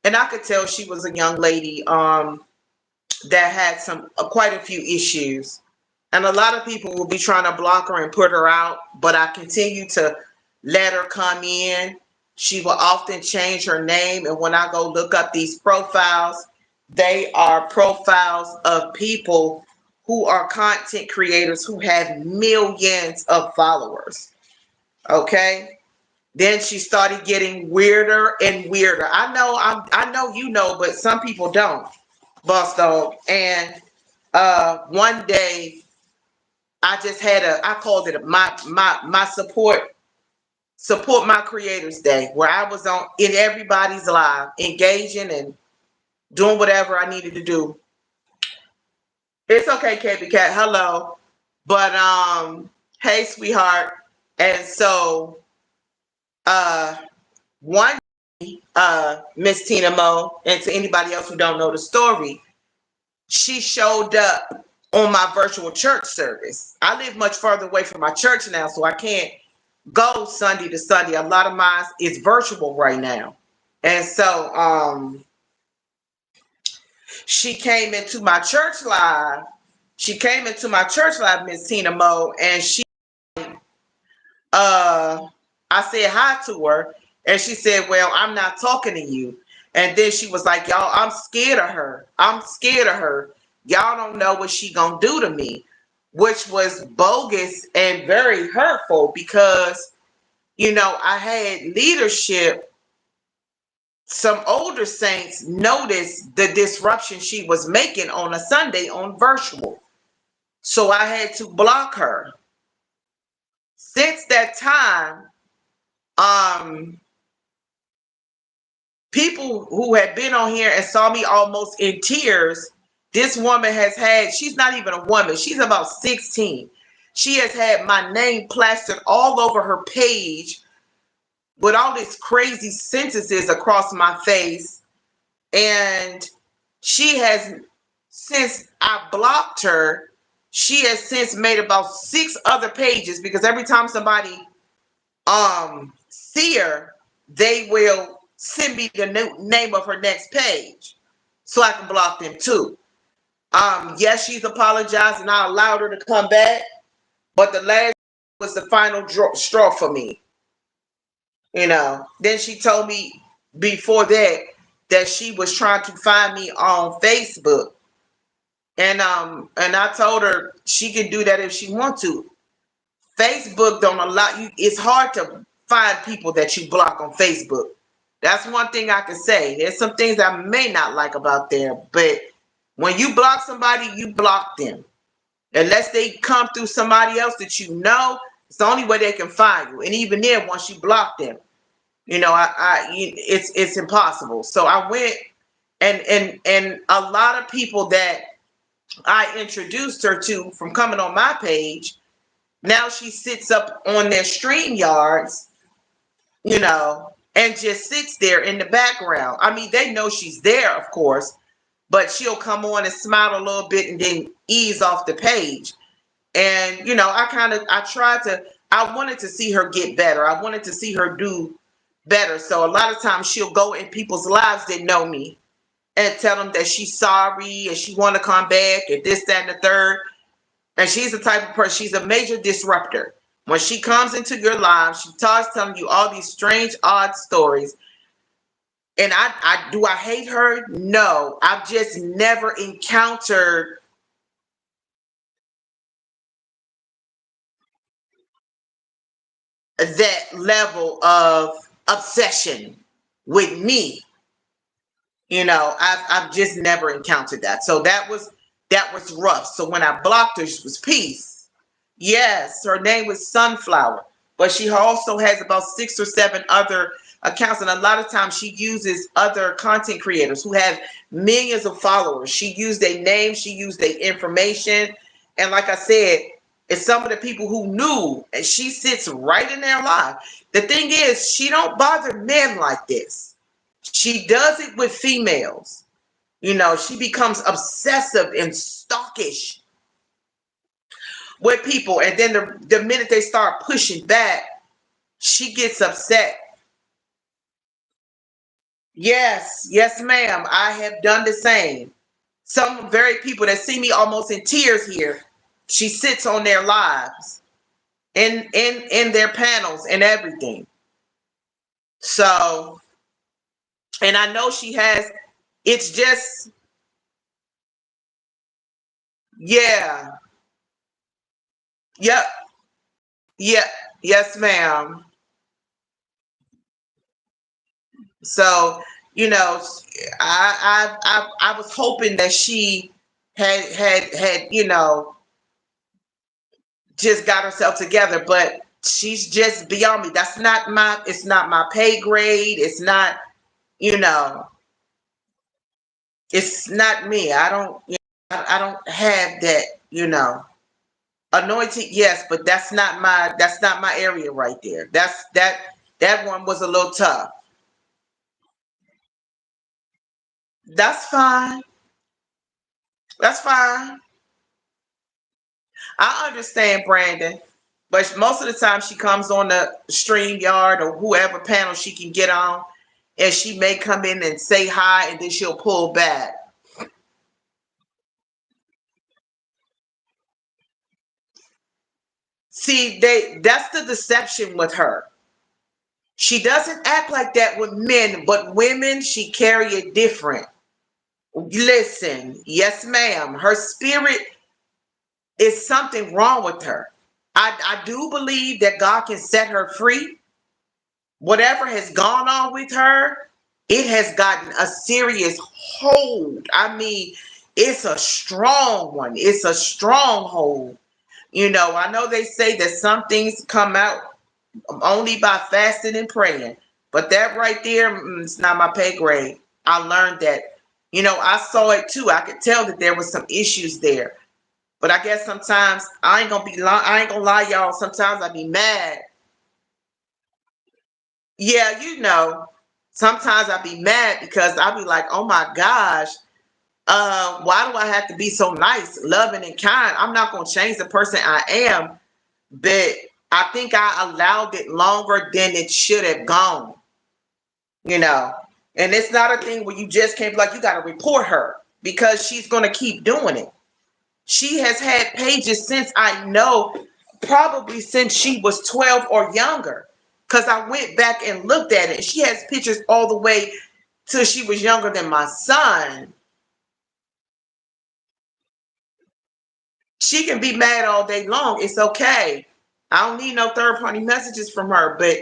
and I could tell she was a young lady that had quite a few issues. And a lot of people will be trying to block her and put her out, but I continue to let her come in. She will often change her name, and when I go look up these profiles, they are profiles of people who are content creators who have millions of followers. Okay? Then she started getting weirder and weirder. I know you know, but some people don't, boss dog. And one day I just had I called it my support my creators day, where I was in everybody's live, engaging and doing whatever I needed to do. It's okay, KB Cat. Hello. But hey sweetheart. And so one Miss Tina Mo, and to anybody else who don't know the story, she showed up on my virtual church service. I live much further away from my church now, so I can't go Sunday to Sunday. A lot of mine is virtual right now. And so she came into my church live. Miss Tina Mo, and I said hi to her, and she said, "Well, I'm not talking to you." And then she was like, "Y'all, I'm scared of her. Y'all don't know what she gonna do to me," which was bogus and very hurtful because, I had leadership. Some older saints noticed the disruption she was making on a Sunday on virtual. So I had to block her. Since that time, people who had been on here and saw me almost in tears, this woman she's not even a woman, she's about 16. She has had my name plastered all over her page with all these crazy sentences across my face. And she has, since I blocked her, she has since made about 6 other pages, because every time somebody see her, they will send me the name of her next page so I can block them too. Yes, she's apologized and I allowed her to come back, but the last was the final straw for me. Then she told me before that that she was trying to find me on Facebook. And I told her she can do that if she want to. Facebook don't allow you. It's hard to find people that you block on Facebook. That's one thing I can say. There's some things I may not like about there, but when you block somebody, you block them. Unless they come through somebody else that you know, it's the only way they can find you. And even then, once you block them, it's impossible. So I went and a lot of people that I introduced her to from coming on my page, now she sits up on their stream yards, and just sits there in the background. I mean, they know she's there, of course, but she'll come on and smile a little bit and then ease off the page. And, I wanted to see her get better. I wanted to see her do better. So a lot of times she'll go in people's lives that know me and tell them that she's sorry and she want to come back and this, that, and the third. And she's the type of person, she's a major disruptor. When she comes into your life, she starts telling you all these strange, odd stories. And I hate her? No, I've just never encountered that level of obsession with me. I've just never encountered that. So that was rough. So when I blocked her, she was peace. Yes, her name was Sunflower, but she also has about 6 or 7 other accounts, and a lot of times she uses other content creators who have millions of followers. She used their name, she used their information, and like I said, it's some of the people who knew, and she sits right in their life. The thing is, she don't bother men like this. She does it with females. She becomes obsessive and stalkish with people. And then the minute they start pushing back, she gets upset. Yes, yes, ma'am. I have done the same. Some very people that see me almost in tears here, she sits on their lives, in their panels and everything. So, and I know she has, it's just, yeah, yep, yeah, yes, ma'am. So, I was hoping that she had just got herself together, but she's just beyond me. It's not my pay grade. It's not, you know, it's not me. I don't, I don't have that, anointing. Yes, but that's not my area right there. That one was a little tough. That's fine. That's fine. I understand, Brandon. But most of the time she comes on the stream yard or whoever panel she can get on, and she may come in and say hi and then she'll pull back. See, that's the deception with her. She doesn't act like that with men, but women, she carry it different. Listen, yes, ma'am. Her spirit is something wrong with her. I do believe that God can set her free. Whatever has gone on with her, it has gotten a serious hold. I mean, it's a strong one. It's a stronghold. I know they say that some things come out only by fasting and praying, but that right there, it's not my pay grade. I learned that. I saw it too. I could tell that there was some issues there. But I guess sometimes I ain't gonna lie, y'all. Sometimes I be mad. Yeah, sometimes I be mad because I be like, oh my gosh, why do I have to be so nice, loving, and kind? I'm not gonna change the person I am, but I think I allowed it longer than it should have gone. You know, and it's not a thing where you just can't be like, you got to report her because she's gonna keep doing it. She has had pages since I know, probably since she was 12 or younger. Because I went back and looked at it. She has pictures all the way. till she was younger than my son. She can be mad all day long. It's okay. I don't need no third party messages from her, but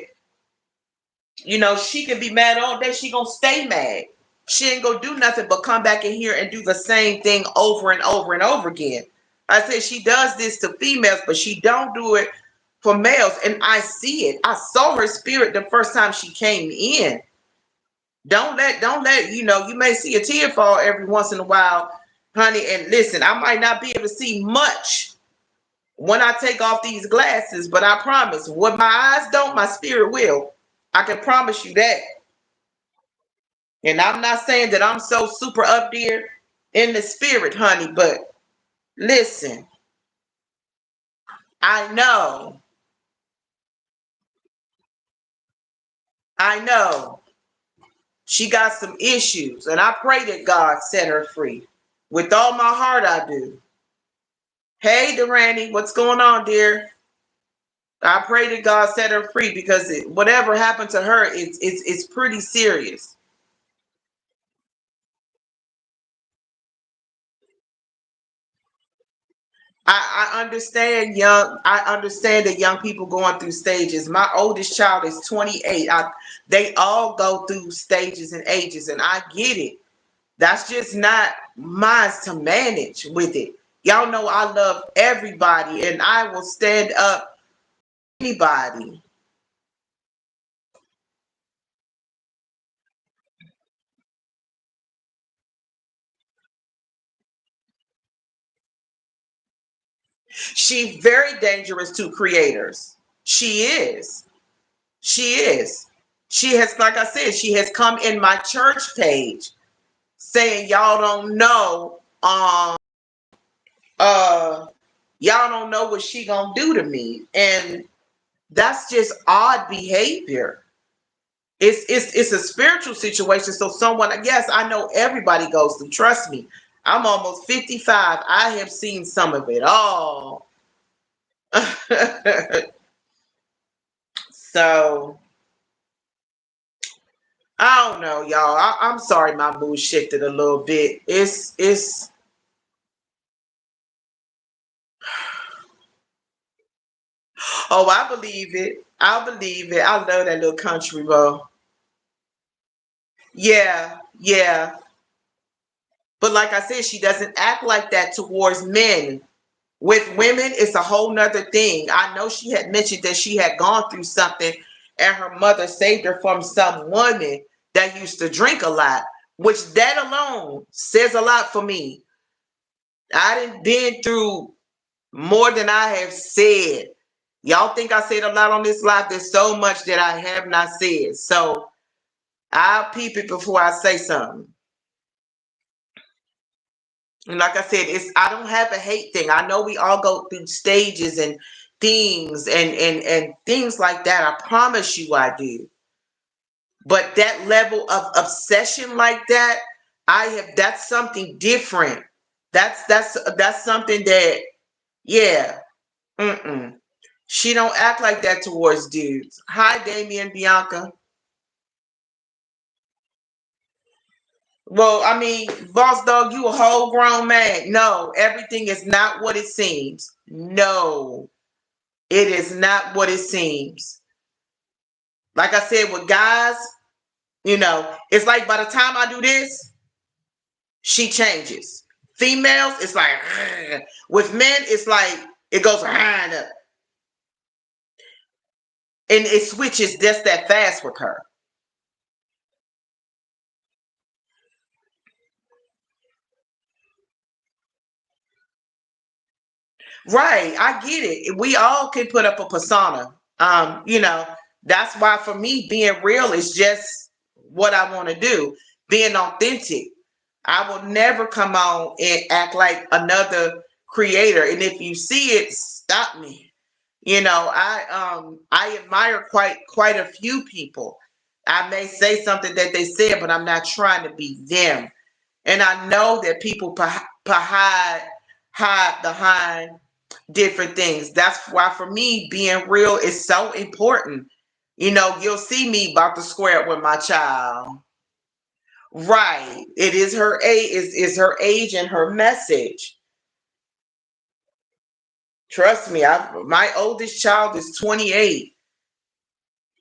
she can be mad all day. She gonna stay mad. She ain't gonna do nothing but come back in here and do the same thing over and over and over again. I said she does this to females, but she don't do it for males. And I see it. I saw her spirit the first time she came in. Don't let you may see a tear fall every once in a while, honey. And listen, I might not be able to see much when I take off these glasses, but I promise, what my eyes don't, my spirit will. I can promise you that. And I'm not saying that I'm so super up there in the spirit, honey, but listen, I know, I know she got some issues, and I pray that God set her free. With all my heart, I do. Hey, Durani, what's going on, dear? I pray that God set her free because whatever happened to her, it's pretty serious. I understand I understand that young people going through stages. My oldest child is 28. They all go through stages and ages, and I get it. That's just not mine to manage with it. Y'all know I love everybody, and I will stand up for anybody. She's very dangerous to creators. She is. She is. She has, like I said, she has come in my church page saying y'all don't know, uh y'all don't know what she gonna do to me. And that's just odd behavior. It's a spiritual situation. So someone, yes, I know everybody goes through. Trust me. I'm almost 55. I have seen some of it all. So I don't know, y'all. I'm sorry my mood shifted a little bit. It's oh, I believe it. I believe it. I love that little country road. Yeah, yeah. But like I said, she doesn't act like that towards men. With women, it's a whole nother thing. I know she had mentioned that she had gone through something and her mother saved her from some woman that used to drink a lot, which that alone says a lot for me. I didn't been through more than I have said. Y'all think I said a lot on this live? There's so much that I have not said. So I'll peep it before I say something. And like I said, I don't have a hate thing. I know we all go through stages and things and things like that. I promise you I do. But that level of obsession like that, that's something different. That's something that, yeah. Mm-mm. She don't act like that towards dudes. Hi, Damien, Bianca. Well, I mean, boss dog, you a whole grown man. No, everything is not what it seems. No, it is not what it seems. Like I said, with guys, it's like by the time I do this, she changes. Females, it's like, with men, it's like, it goes, and it switches just that fast with her. Right, I get it. We all can put up a persona. That's why for me being real is just what I want to do. Being authentic. I will never come on and act like another creator. And if you see it, stop me. I admire quite a few people. I may say something that they said, but I'm not trying to be them. And I know that people hide behind different things. That's why for me, being real is so important. You'll see me about to square up with my child. Right. It is her age, is her age and her message. Trust me, my oldest child is 28.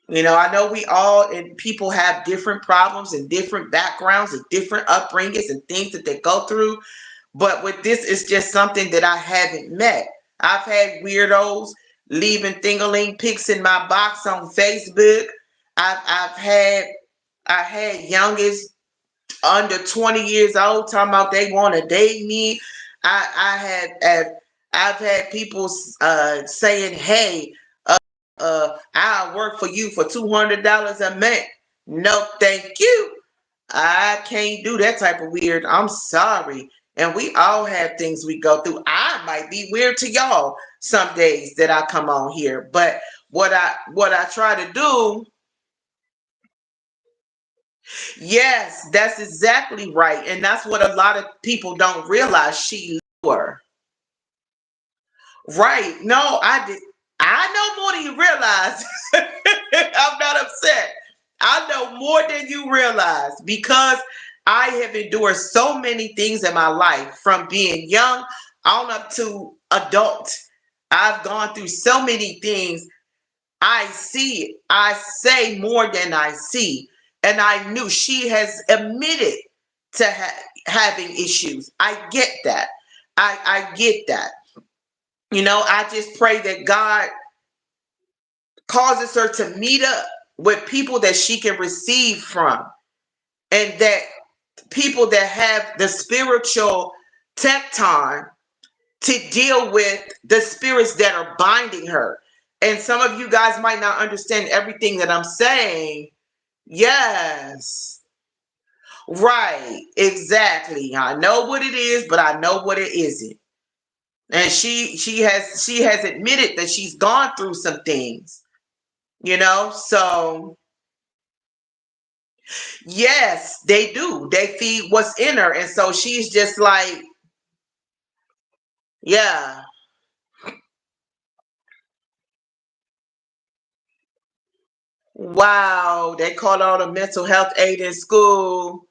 I know we all and people have different problems and different backgrounds and different upbringings and things that they go through. But with this, it's just something that I haven't met. I've had weirdos leaving thingaling pics in my box on Facebook. I've had youngest under 20 years old talking about they want to date me. I had I've had people saying, "Hey, I'll work for you for $200 a month." No, thank you. I can't do that type of weird. I'm sorry. And we all have things we go through. I might be weird to y'all some days that I come on here, but what I try to do, yes, that's exactly right. And that's what a lot of people don't realize. She lower. Right. No, I did. I know more than you realize. I'm not upset. I know more than you realize because I have endured so many things in my life from being young on up to adult. I've gone through so many things. I see it. I say more than I see. And I knew she has admitted to having issues. I get that. I get that. I just pray that God causes her to meet up with people that she can receive from and that people that have the spiritual tecton to deal with the spirits that are binding her. And some of you guys might not understand everything that I'm saying. Yes. Right. Exactly. I know what it is, but I know what it isn't. And she has admitted that she's gone through some things. So yes, they do. They feed what's in her. And so she's just like, yeah. Wow. They called out a mental health aide in school.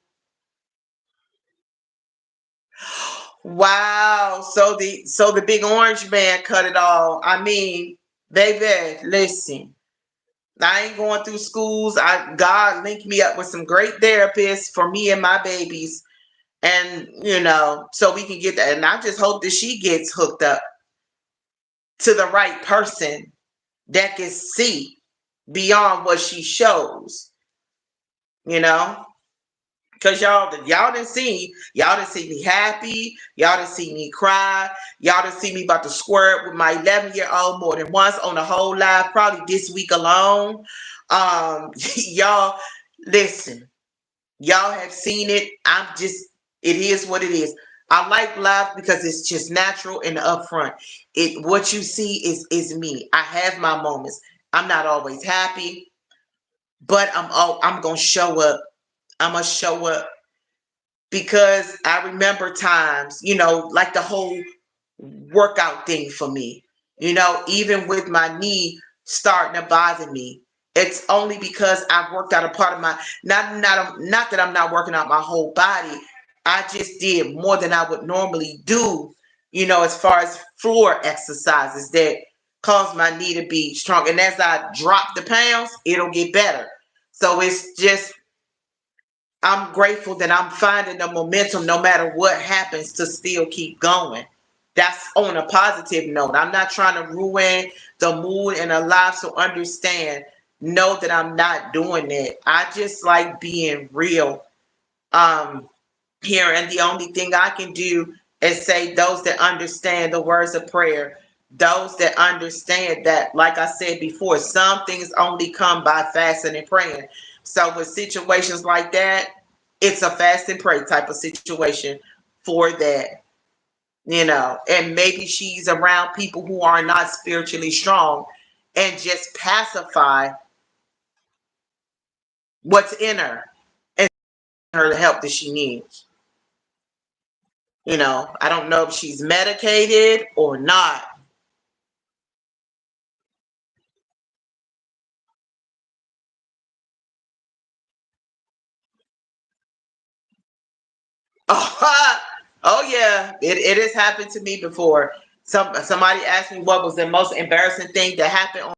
Wow. So the big orange man cut it all. I mean, baby, listen. I ain't going through schools. God linked me up with some great therapists for me and my babies. And so we can get that. And I just hope that she gets hooked up to the right person that can see beyond what she shows, you know? Cause y'all didn't see me happy, y'all didn't see me cry, y'all didn't see me about to squirt with my 11-year-old more than once on the whole live, probably this week alone. Y'all listen, y'all have seen it. It is what it is. I like live because it's just natural and upfront. What you see is me. I have my moments. I'm not always happy, but I'm gonna show up. I'm gonna show up because I remember times, like the whole workout thing for me. Even with my knee starting to bother me, it's only because I've worked out a part of my not that I'm not working out my whole body. I just did more than I would normally do, as far as floor exercises that cause my knee to be strong. And as I drop the pounds, it'll get better. So it's just I'm grateful that I'm finding the momentum no matter what happens to still keep going. That's on a positive note. I'm not trying to ruin the mood and a life. So understand, know that I'm not doing it. I just like being real um here. And the only thing I can do is say those that understand the words of prayer, those that understand that, like I said before, some things only come by fasting and praying. So with situations like that, it's a fast and pray type of situation for that, and maybe she's around people who are not spiritually strong and just pacify what's in her and her the help that she needs. I don't know if she's medicated or not. Oh yeah, it has happened to me before. Somebody asked me what was the most embarrassing thing that happened on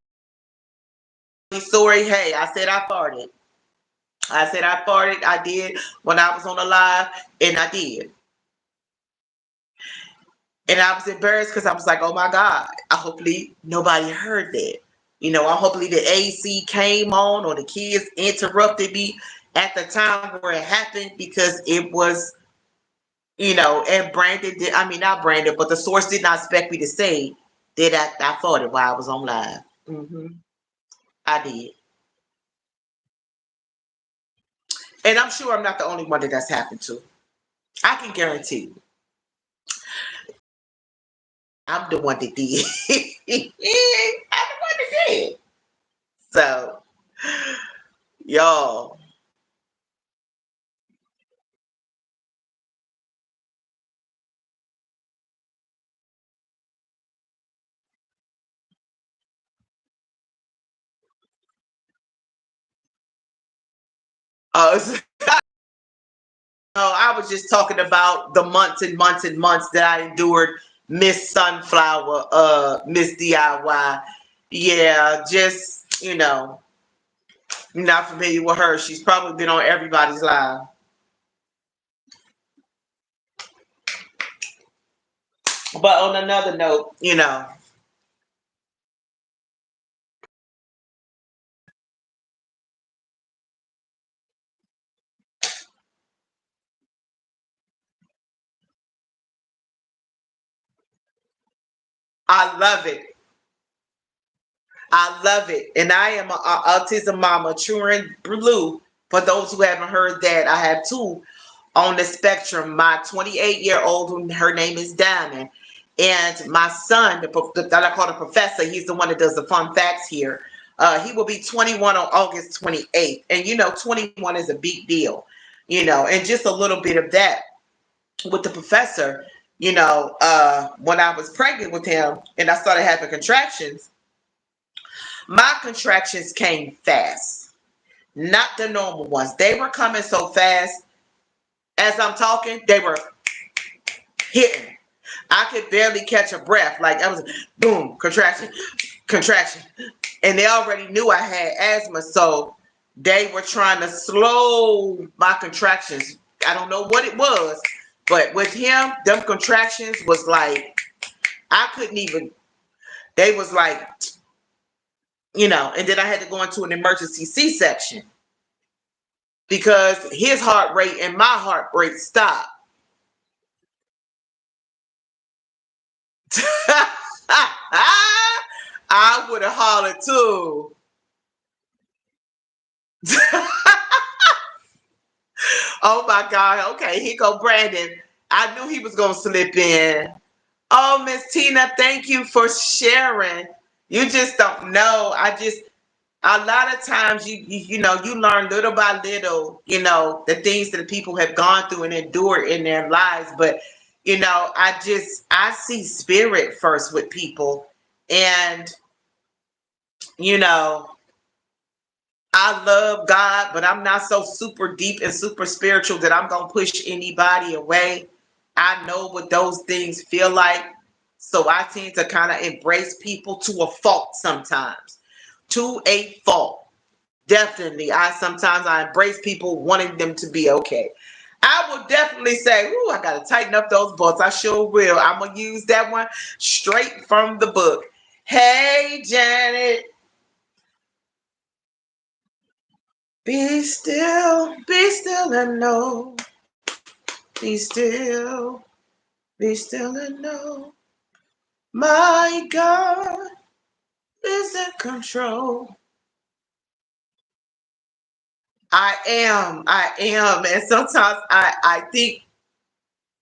the story. Hey, I said I farted. I said I farted. I did when I was on the live, and I did. And I was embarrassed because I was like, oh my God, I hopefully nobody heard that. Hopefully the AC came on or the kids interrupted me at the time where it happened because it was, and Brandon did, I mean, not Brandon, but the source did not expect me to say that I thought it while I was on live. I did. And I'm sure I'm not the only one that's happened to. I can guarantee you. I'm the one that did. I'm the one that did. So, y'all. Uh, No, I was just talking about the months and months and months that I endured Miss Sunflower, Miss DIY. Yeah, just, you're not familiar with her. She's probably been on everybody's live. But on another note, I love it. I love it. And I am an autism mama, true and blue. For those who haven't heard that, I have two on the spectrum. My 28-year-old, her name is Diamond, and my son, that I call the professor, he's the one that does the fun facts here. He will be 21 on August 28th. And 21 is a big deal, and just a little bit of that with the professor, when I was pregnant with him and I started having contractions, my contractions came fast, not the normal ones. They were coming so fast as I'm talking, they were hitting. I could barely catch a breath. Like I was boom, contraction, contraction. And they already knew I had asthma, so they were trying to slow my contractions. I don't know what it was, but with him, them contractions was like I couldn't even, they was like, and then I had to go into an emergency C-section because his heart rate and my heart rate stopped. I would have hollered too. Oh my God. Okay, here go Brandon. I knew he was gonna slip in. Oh, Miss Tina, thank you for sharing. You just don't know. A lot of times you learn little by little, the things that people have gone through and endured in their lives. But I see spirit first with people. And you know, I love God, but I'm not so super deep and super spiritual that I'm going to push anybody away. I know what those things feel like. So I tend to kind of embrace people to a fault sometimes. To a fault. Definitely. I embrace people wanting them to be okay. I will definitely say, ooh, I got to tighten up those bolts. I sure will. I'm going to use that one straight from the book. Hey, Janet. Be still and know. Be still, be still and know. My God is in control. I am. And sometimes I think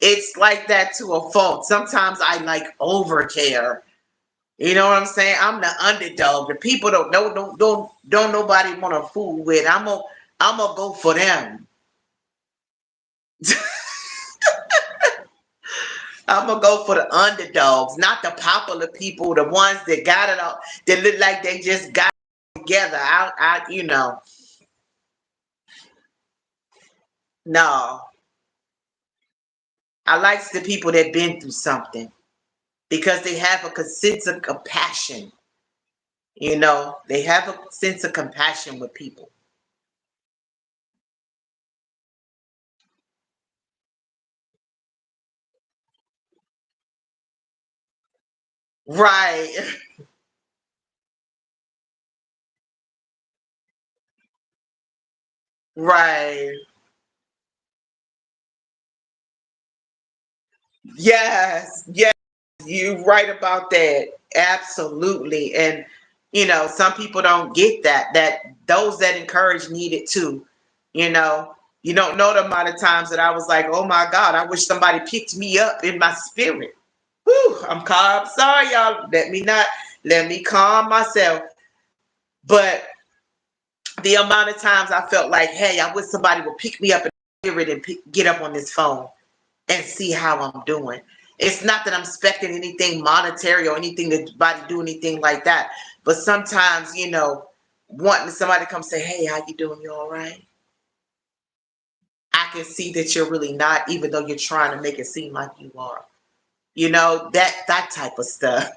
it's like that to a fault. Sometimes I like overcare. You know what I'm saying? I'm the underdog. The people don't nobody want to fool with. I'm gonna go for them. I'm gonna go for the underdogs, not the popular people, the ones that got it all, that look like they just got it together. No. I like the people that been through something because they have a sense of compassion. You know, they have a sense of compassion with people. Right. Right. Yes. Yes. You're right about that. Absolutely. And some people don't get that those that encourage need it too. You know, you don't know the amount of times that I was like, oh my God, I wish somebody picked me up in my spirit. Whew, I'm calm. Sorry, y'all. Let me calm myself. But the amount of times I felt like, hey, I wish somebody would pick me up in the spirit and get up on this phone and see how I'm doing. It's not that I'm expecting anything monetary or anything to body do anything like that. But sometimes, wanting somebody to come say, hey, how you doing? You all right? I can see that you're really not, even though you're trying to make it seem like you are. That type of stuff.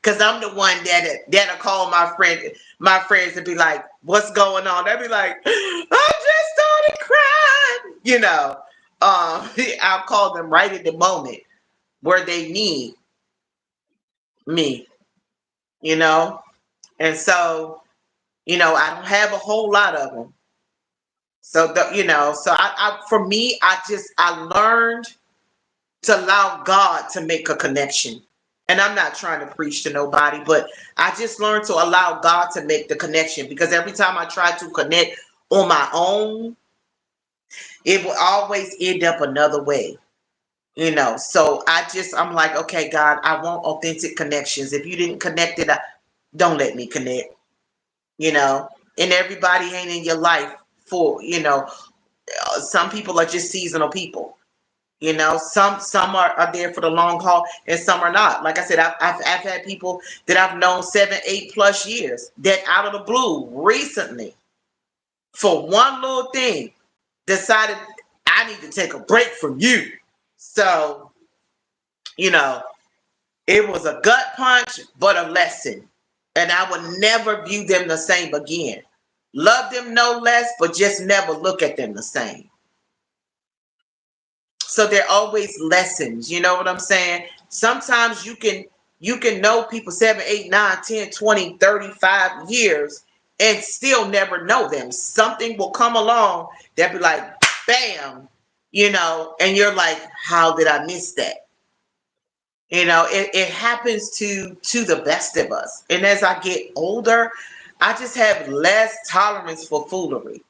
Cause I'm the one that'll call my friends and be like, what's going on? They'll be like, I just started crying. I'll call them right at the moment where they need me, you know? And so, I don't have a whole lot of them. So, for me, I learned to allow God to make a connection. And I'm not trying to preach to nobody, but I just learned to allow God to make the connection because every time I try to connect on my own, it will always end up another way. So I'm like, okay, God, I want authentic connections. If you didn't connect it, don't let me connect, and everybody ain't in your life for, some people are just seasonal people. Some are there for the long haul and some are not. Like I said, I've had people that I've known 7, 8+ years that out of the blue recently for one little thing decided I need to take a break from you. So, you know, it was a gut punch, but a lesson. And I would never view them the same again. Love them no less, but just never look at them the same. So they're always lessons. You know what I'm saying? Sometimes you can know people 7, 8, 9, 10, 20, 30, 35 years and still never know them. Something will come along that be like, bam, and you're like, how did I miss that? It happens to the best of us. And as I get older, I just have less tolerance for foolery.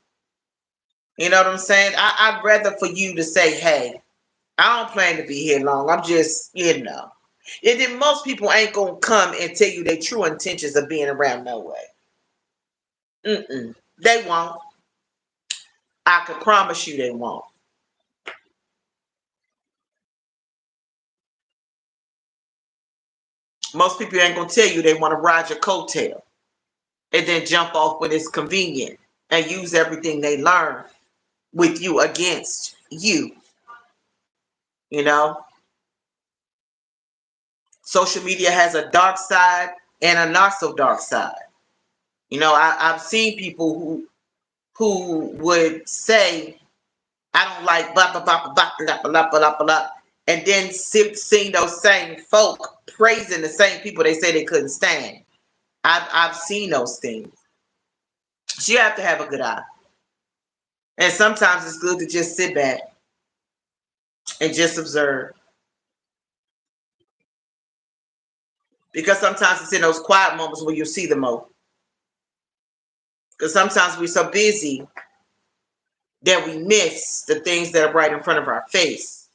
You know what I'm saying? I'd rather for you to say, hey, I don't plan to be here long. I'm just, And then most people ain't going to come and tell you their true intentions of being around no way. They won't. I can promise you they won't. Most people ain't going to tell you they want to ride your coattail and then jump off when it's convenient and use everything they learn with you against you. You know, social media has a dark side and a not so dark side. I've seen people who would say, I don't like blah blah blah blah blah blah blah blah blah, and then seeing those same folk praising the same people they say they couldn't stand. I've seen those things. So you have to have a good eye, and sometimes it's good to just sit back and just observe, because sometimes it's in those quiet moments where you see the most. Because sometimes we're so busy that we miss the things that are right in front of our face,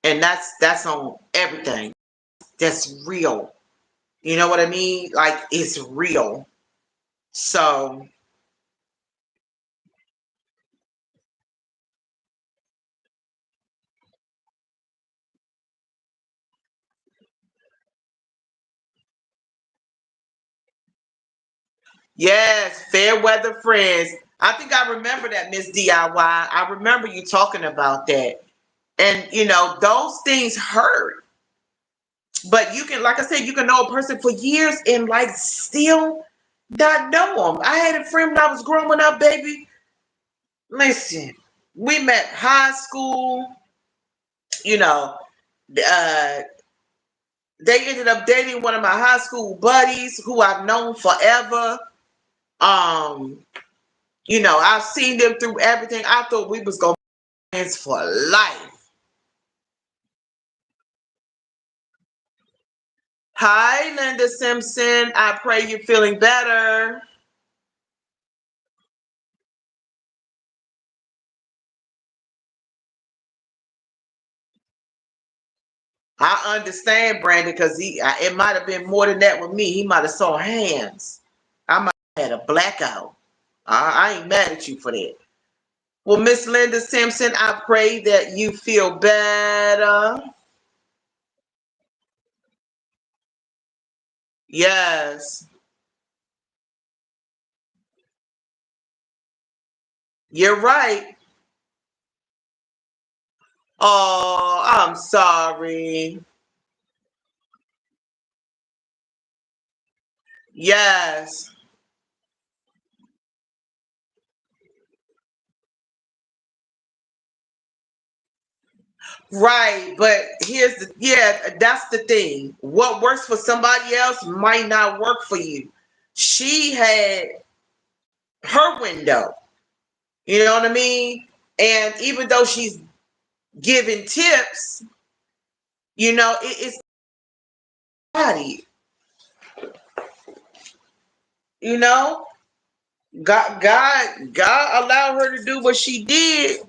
and that's on everything. That's real. You know what I mean? Like, it's real. So yes, fair weather friends. I think I remember that, Miss DIY. I remember you talking about that. And those things hurt. But you can, like I said, you can know a person for years and like still not know them. I had a friend when I was growing up, baby. Listen, we met high school, you know, uh, they ended up dating one of my high school buddies who I've known forever. Um, I've seen them through everything. I thought we was gonna be friends for life. Hi, Linda Simpson. I pray you're feeling better. I understand, Brandon, because it might have been more than that with me. He might have saw hands. I might have had a blackout. I ain't mad at you for that. Well, Miss Linda Simpson, I pray that you feel better. Yes, you're right. Oh, I'm sorry. Yes, right. But that's the thing. What works for somebody else might not work for you. She had her window. You know what I mean? And even though she's giving tips, it's body. You know, God allowed her to do what she did.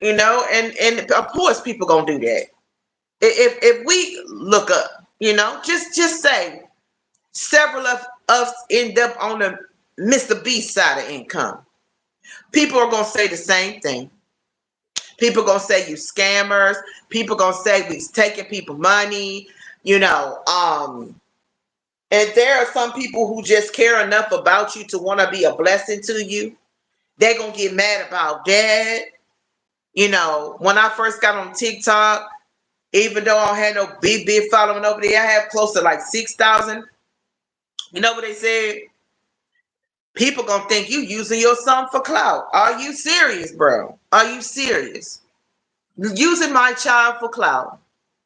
And of course people gonna do that. If we look up, just say several of us end up on the Mr. B side of income. People are gonna say the same thing. People gonna say you scammers. People gonna say we taking people money. You know, and there are some people who just care enough about you to want to be a blessing to you. They're gonna get mad about that. When I first got on TikTok, even though I don't have no big following over there, I have close to like 6,000. You know what they said? People gonna think you using your son for clout. Are you serious, bro? Are you serious? Using my child for clout.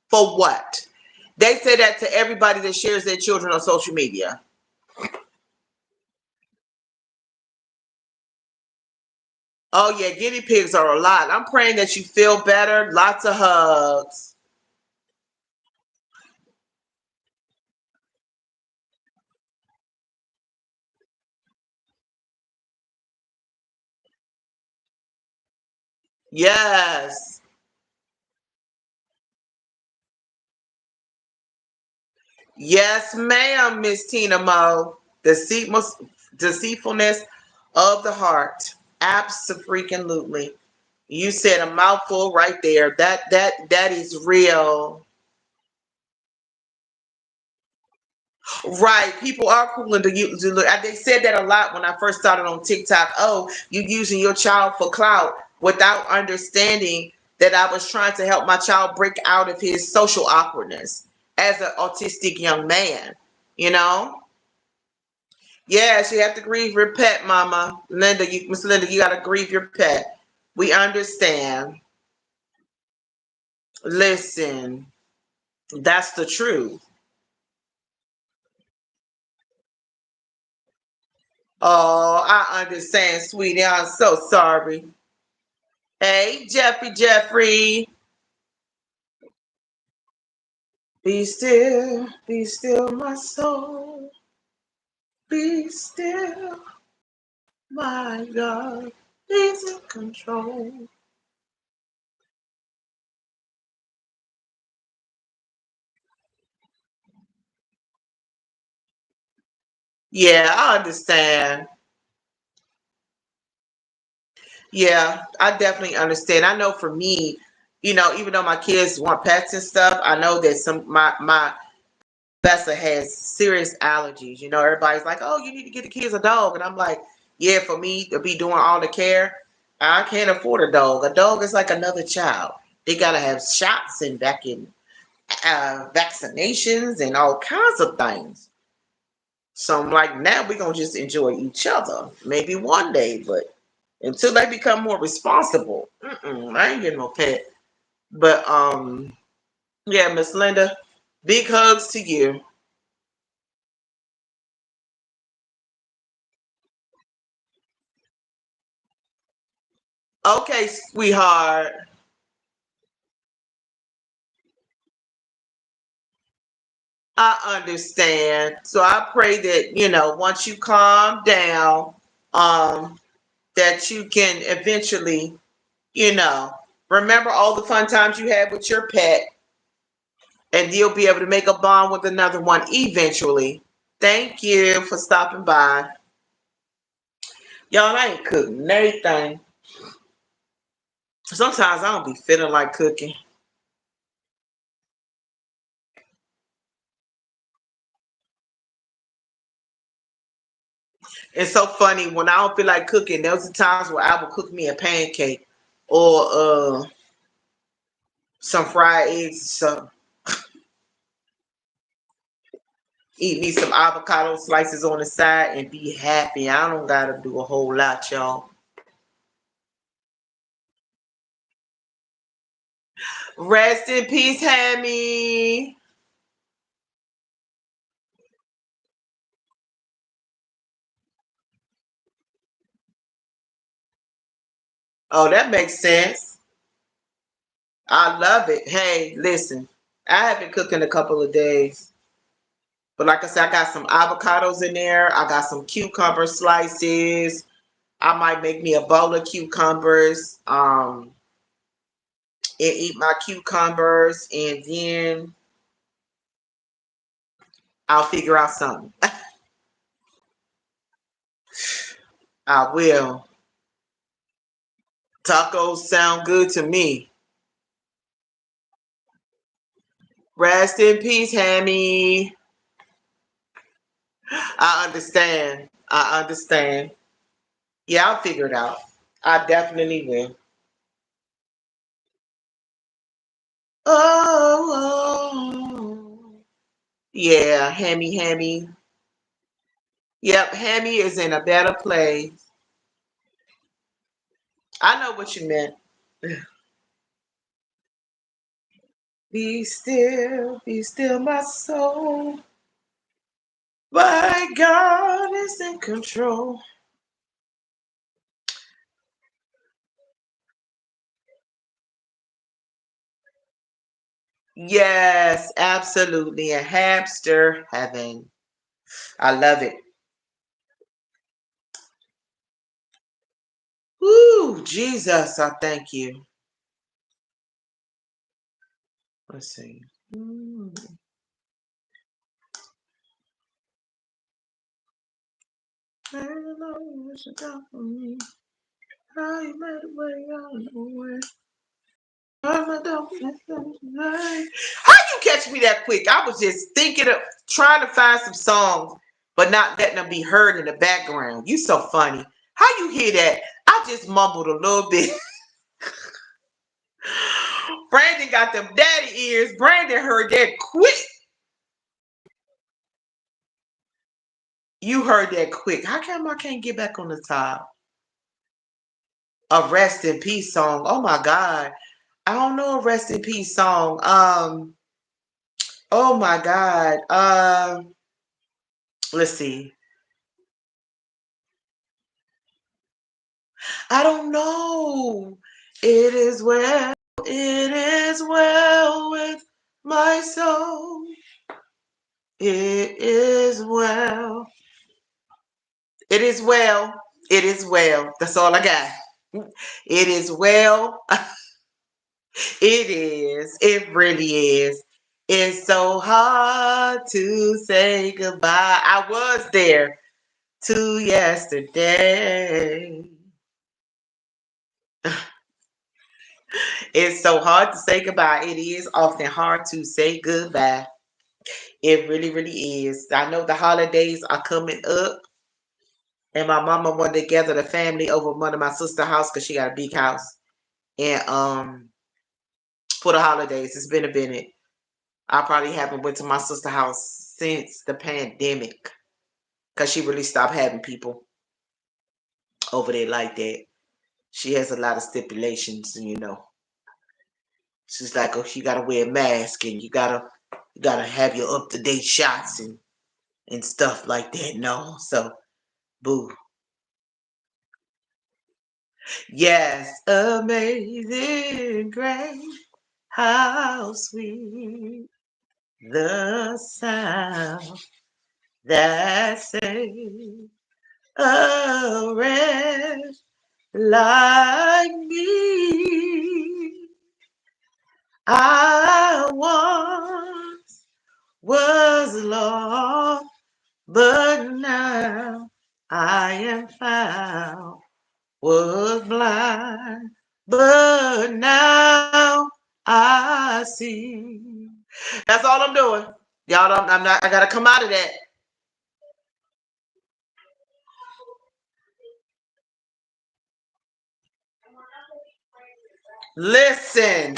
For what? They say that to everybody that shares their children on social media. Oh yeah, guinea pigs are a lot. I'm praying that you feel better. Lots of hugs. Yes. Yes, ma'am, Miss Tina Mo. Deceitfulness of the heart. Absolutely. You said a mouthful right there. That is real. Right. People are cooling to you. They said that a lot when I first started on TikTok. Oh, you using your child for clout without understanding that I was trying to help my child break out of his social awkwardness as an autistic young man. You know? Yes, you have to grieve your pet, Mama. Miss Linda, you gotta grieve your pet. We understand. Listen, that's the truth. Oh, I understand, sweetie. I'm so sorry. Hey, Jeffrey. Be still, my soul. Be still, my God. He's in control. Yeah, I understand. Yeah, I definitely understand. I know for me, even though my kids want pets and stuff, I know that my Bessa has serious allergies. Everybody's like, "Oh, you need to get the kids a dog," and I'm like, Yeah, for me to be doing all the care, I can't afford a dog. A dog is like another child. They gotta have shots and vaccinations and all kinds of things. So I'm like, now we're gonna just enjoy each other. Maybe one day, but until they become more responsible, I ain't getting no pet. But yeah, Miss Linda, big hugs to you. Okay, sweetheart. I understand. So I pray that, once you calm down, um, that you can eventually, you know, remember all the fun times you had with your pet, and you'll be able to make a bond with another one eventually. Thank you for stopping by. Y'all, I ain't cooking anything. Sometimes I don't be feeling like cooking. It's so funny when I don't feel like cooking. There's the times where I will cook me a pancake or some fried eggs or something. Eat me some avocado slices on the side and be happy. I don't gotta do a whole lot, y'all. Rest in peace, Hammy. Oh, that makes sense. I love it. Hey, listen, I haven't cooked in a couple of days. But like I said, I got some avocados in there. I got some cucumber slices. I might make me a bowl of cucumbers. And eat my cucumbers, and then I'll figure out something. I will. Tacos sound good to me. Rest in peace, Hammy. I understand. I understand. Yeah, I'll figure it out. I definitely will. Oh, yeah, Hammy. Yep, Hammy is in a better place. I know what you meant. Be still, my soul. My God is in control. Yes, absolutely. A hamster heaven. I love it. Woo, Jesus, I thank you. Let's see. I don't know what you got for me. How you made a way out of nowhere. How you catch me that quick? I was just thinking of trying to find some songs, but not letting them be heard in the background. You so funny. How you hear that? I just mumbled a little bit. Brandon got them daddy ears. Brandon heard that quick. You heard that quick. How come I can't get back on the top? A rest in peace song. Oh my God. I don't know a rest in peace song. Oh my God. Let's see. I don't know. It is well. It is well with my soul. It is well. It is well. It is well. That's all I got. It is well. It is. It really is. It's so hard to say goodbye. I was there to yesterday. It's so hard to say goodbye. It is often hard to say goodbye. It really, really is. I know the holidays are coming up. and my mama wanted to gather the family over one of my sister's house because she got a big house. And for the holidays, it's been a minute. I probably haven't went to my sister's house since the pandemic because she really stopped having people over there like that. She has a lot of stipulations, and she's like, oh, you gotta wear a mask and you gotta have your up to date shots and stuff like that. No, so boo. Yes, amazing grace, how sweet the sound that saved a wretch like me. I once was lost, but now I am found. Was blind, but now I see. That's all I'm doing. Y'all don't, I'm not, I gotta come out of that. Listen,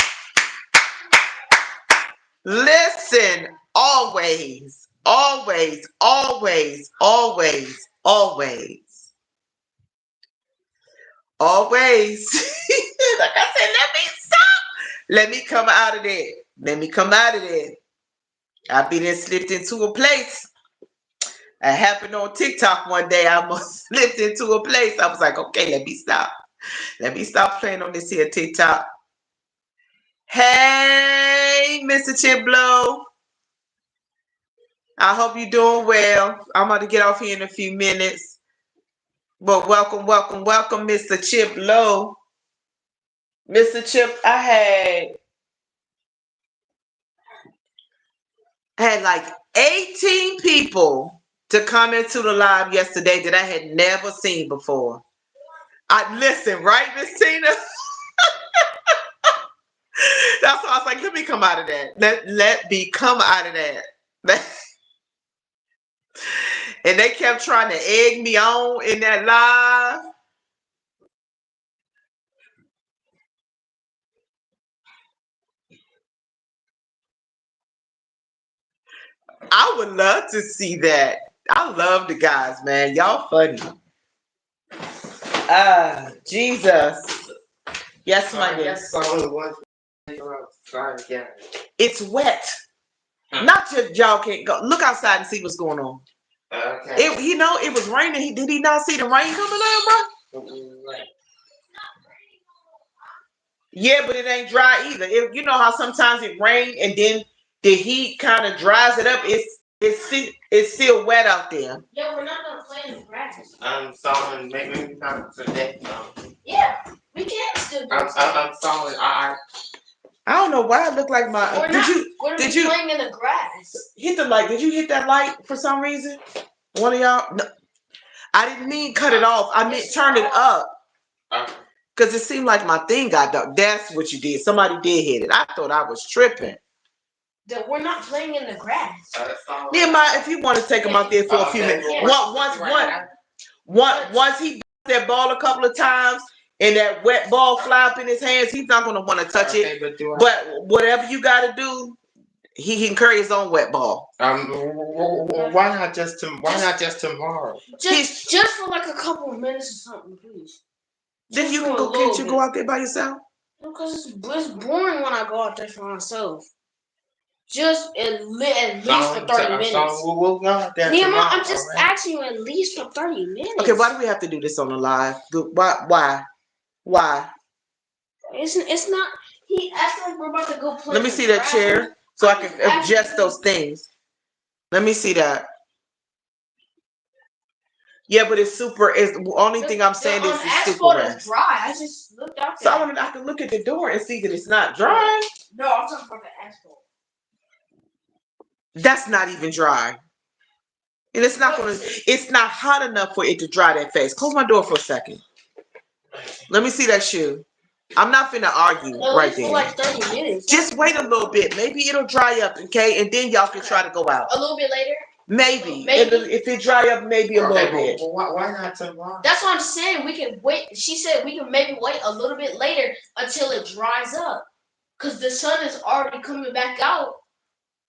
always, always, always, always, always, always. Like I said, let me stop. Let me come out of there. Let me come out of there. I be there slipped into a place. It happened on TikTok one day. I almost slipped into a place. I was like, okay, let me stop. Let me stop playing on this here TikTok. Hey, Mr. Chiblo. I hope you're doing well. I'm about to get off here in a few minutes. But welcome, welcome, welcome, Mr. Chiblo. Mr. Chip, I had like 18 people to come into the live yesterday that I had never seen before. I listen, right, Miss Tina? That's why I was like, let me come out of that. Let me come out of that. And they kept trying to egg me on in that live. I would love to see that. I love the guys, man. Y'all funny. Jesus. Yes, my dear. It's wet. Not just y'all can't go. Look outside and see what's going on. Okay. It was raining. Did he not see the rain coming on, bro? Yeah, but it ain't dry either. You know how sometimes it rains and then the heat kind of dries it up. It's still wet out there. Yeah, we're not gonna play in the grass. I'm sawing. Maybe not today. Yeah, we can still do I'm sawing. I don't know why it looked like my. We're playing in the grass. Hit the light? Did you hit that light for some reason? One of y'all? No, I didn't mean cut it off. I meant turn it up. Because it seemed like my thing got dark. That's what you did. Somebody did hit it. I thought I was tripping. We're not playing in the grass. Nehemiah, if you want to take him out there for a few minutes. Once he that ball a couple of times and that wet ball fly up in his hands, he's not going to want to touch it. But whatever you got to do, he can carry his own wet ball. Why not just tomorrow? Just for like a couple of minutes or something, please. Then you can go. Can't you go out there by yourself? Because it's boring when I go out there for myself. Just at least for 30 minutes. We'll go out there tomorrow, I'm just asking you at least for 30 minutes. Okay, why do we have to do this on the live? Why? It's not. He acts like we're about to go play. Let me see that chair so I can adjust those things. Let me see that. Yeah, but it's super. It's the only thing I'm saying is it's super wet. Dry. I just looked out there. So I can look at the door and see that it's not dry. No, I'm talking about the asphalt. That's not even dry. And it's not hot enough for it to dry that fast. Close my door for a second. Let me see that shoe. I'm not finna argue right there. For like 30 minutes. Just wait a little bit. Maybe it'll dry up, okay? And then y'all can try to go out. A little bit later? Maybe. Maybe. If it dry up, maybe a little bit. Well, why not tomorrow? That's what I'm saying. We can wait. She said we can maybe wait a little bit later until it dries up, cause the sun is already coming back out.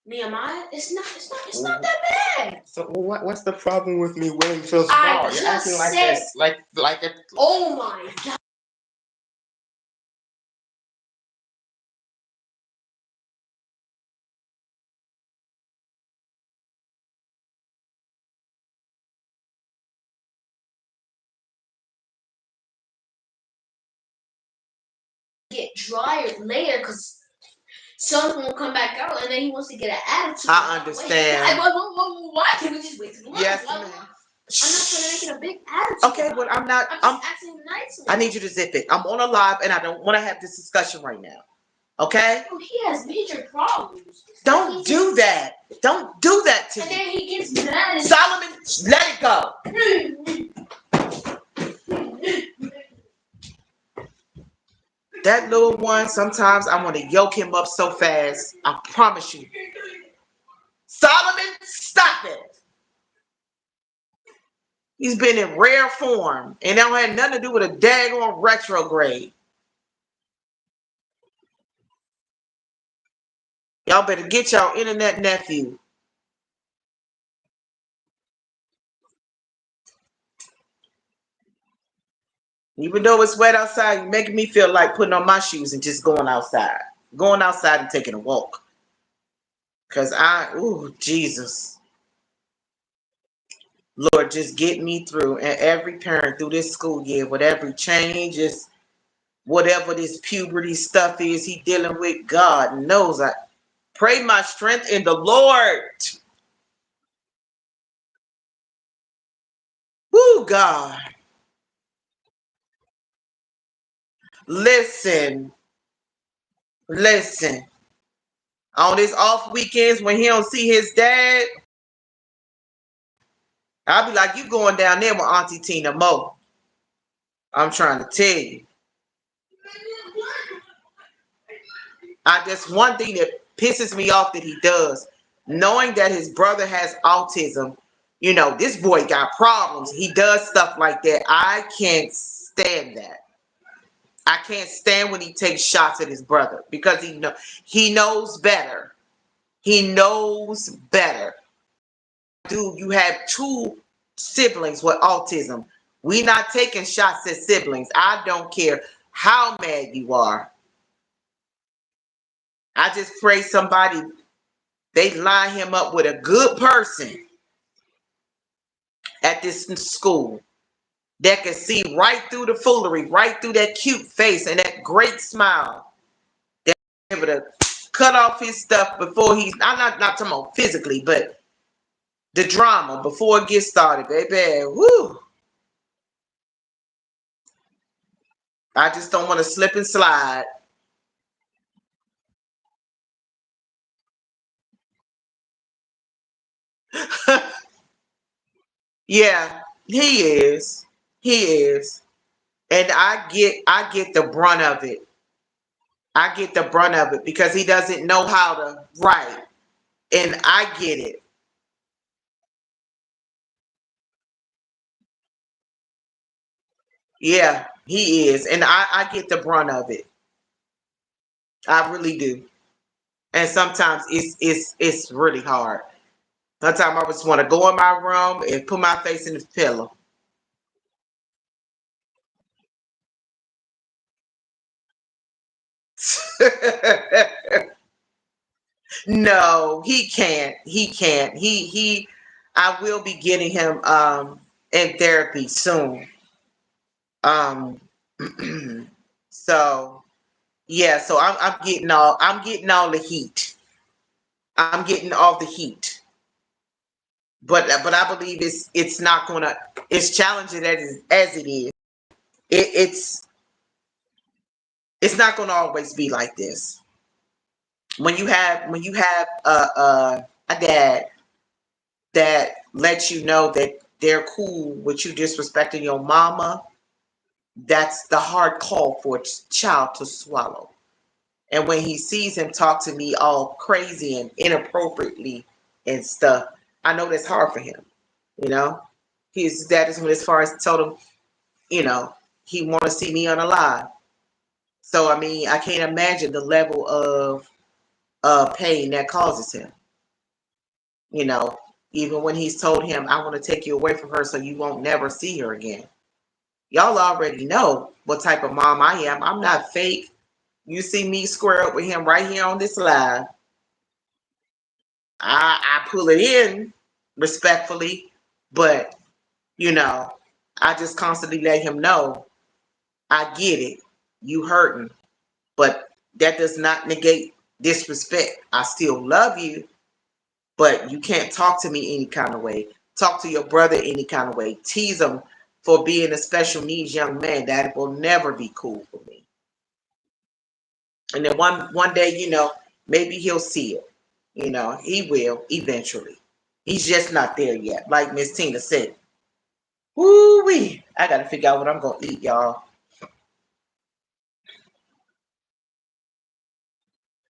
Nehemiah, it's not that bad. So what's the problem with me waiting till tomorrow? You're acting like this, like a. Oh my God. Get drier later, cause sun won't come back out, and then he wants to get an attitude. I understand. Why can't we just wait till tomorrow? Yes, ma'am. I'm not gonna make it a big attitude. Okay, but I'm not. I'm just acting nicely. I need you to zip it. I'm on a live, and I don't want to have this discussion right now. Okay? Oh, he has major problems. Don't do that. Don't do that to And me. then he gets mad. Solomon, let it go. That little one, sometimes I want to yoke him up so fast. I promise you. Solomon, stop it. He's been in rare form, and that don't have nothing to do with a daggone retrograde. Y'all better get y'all internet nephew. Even though it's wet outside, you're making me feel like putting on my shoes and just going outside. Going outside and taking a walk. Because Jesus. Lord, just get me through. And every parent through this school year, with every change, is whatever this puberty stuff is he dealing with, God knows. I pray my strength in the Lord. Woo, God. Listen. On his off weekends when he don't see his dad, I'll be like, you going down there with Auntie Tina Mo. I'm trying to tell you. That's one thing that pisses me off that he does. Knowing that his brother has autism, this boy got problems. He does stuff like that. I can't stand that. I can't stand when he takes shots at his brother because he knows better. He knows better. Dude, you have 2 siblings with autism. We not taking shots at siblings. I don't care how mad you are. I just pray they line him up with a good person at this school that can see right through the foolery, right through that cute face and that great smile. They're able to cut off his stuff before I'm not talking about physically, but the drama before it gets started, baby. Woo! I just don't want to slip and slide. Yeah, he is. He is. And I get the brunt of it. I get the brunt of it because he doesn't know how to write. And I get it. Yeah, he is. And I get the brunt of it. I really do. And sometimes it's really hard. Sometimes I just want to go in my room and put my face in the pillow. No, he can't. He can't. I will be getting him in therapy soon. So yeah, so I'm getting all the heat. I'm getting all the heat. But I believe it's not gonna, it's challenging as it is. It's not gonna always be like this. When you have a dad that lets you know that they're cool with you disrespecting your mama, that's the hard call for a child to swallow. And when he sees him talk to me all crazy and inappropriately and stuff, I know that's hard for him. You know, his dad is went as far as told him, you know, he want to see me unalive. So I mean, I can't imagine the level of pain that causes him. You know, even when he's told him, I want to take you away from her so you won't never see her again. Y'all already know what type of mom I am. I'm not fake. You see me square up with him right here on this live. I pull it in respectfully, but you know, I just constantly let him know I get it. You hurting, but that does not negate disrespect. I still love you, but you can't talk to me any kind of way. Talk to your brother any kind of way. Tease him for being a special needs young man. That will never be cool for me. And then one day, you know, maybe he'll see it. You know, he will eventually. He's just not there yet. Like Miss Tina said. Woo wee. I gotta figure out what I'm gonna eat, y'all.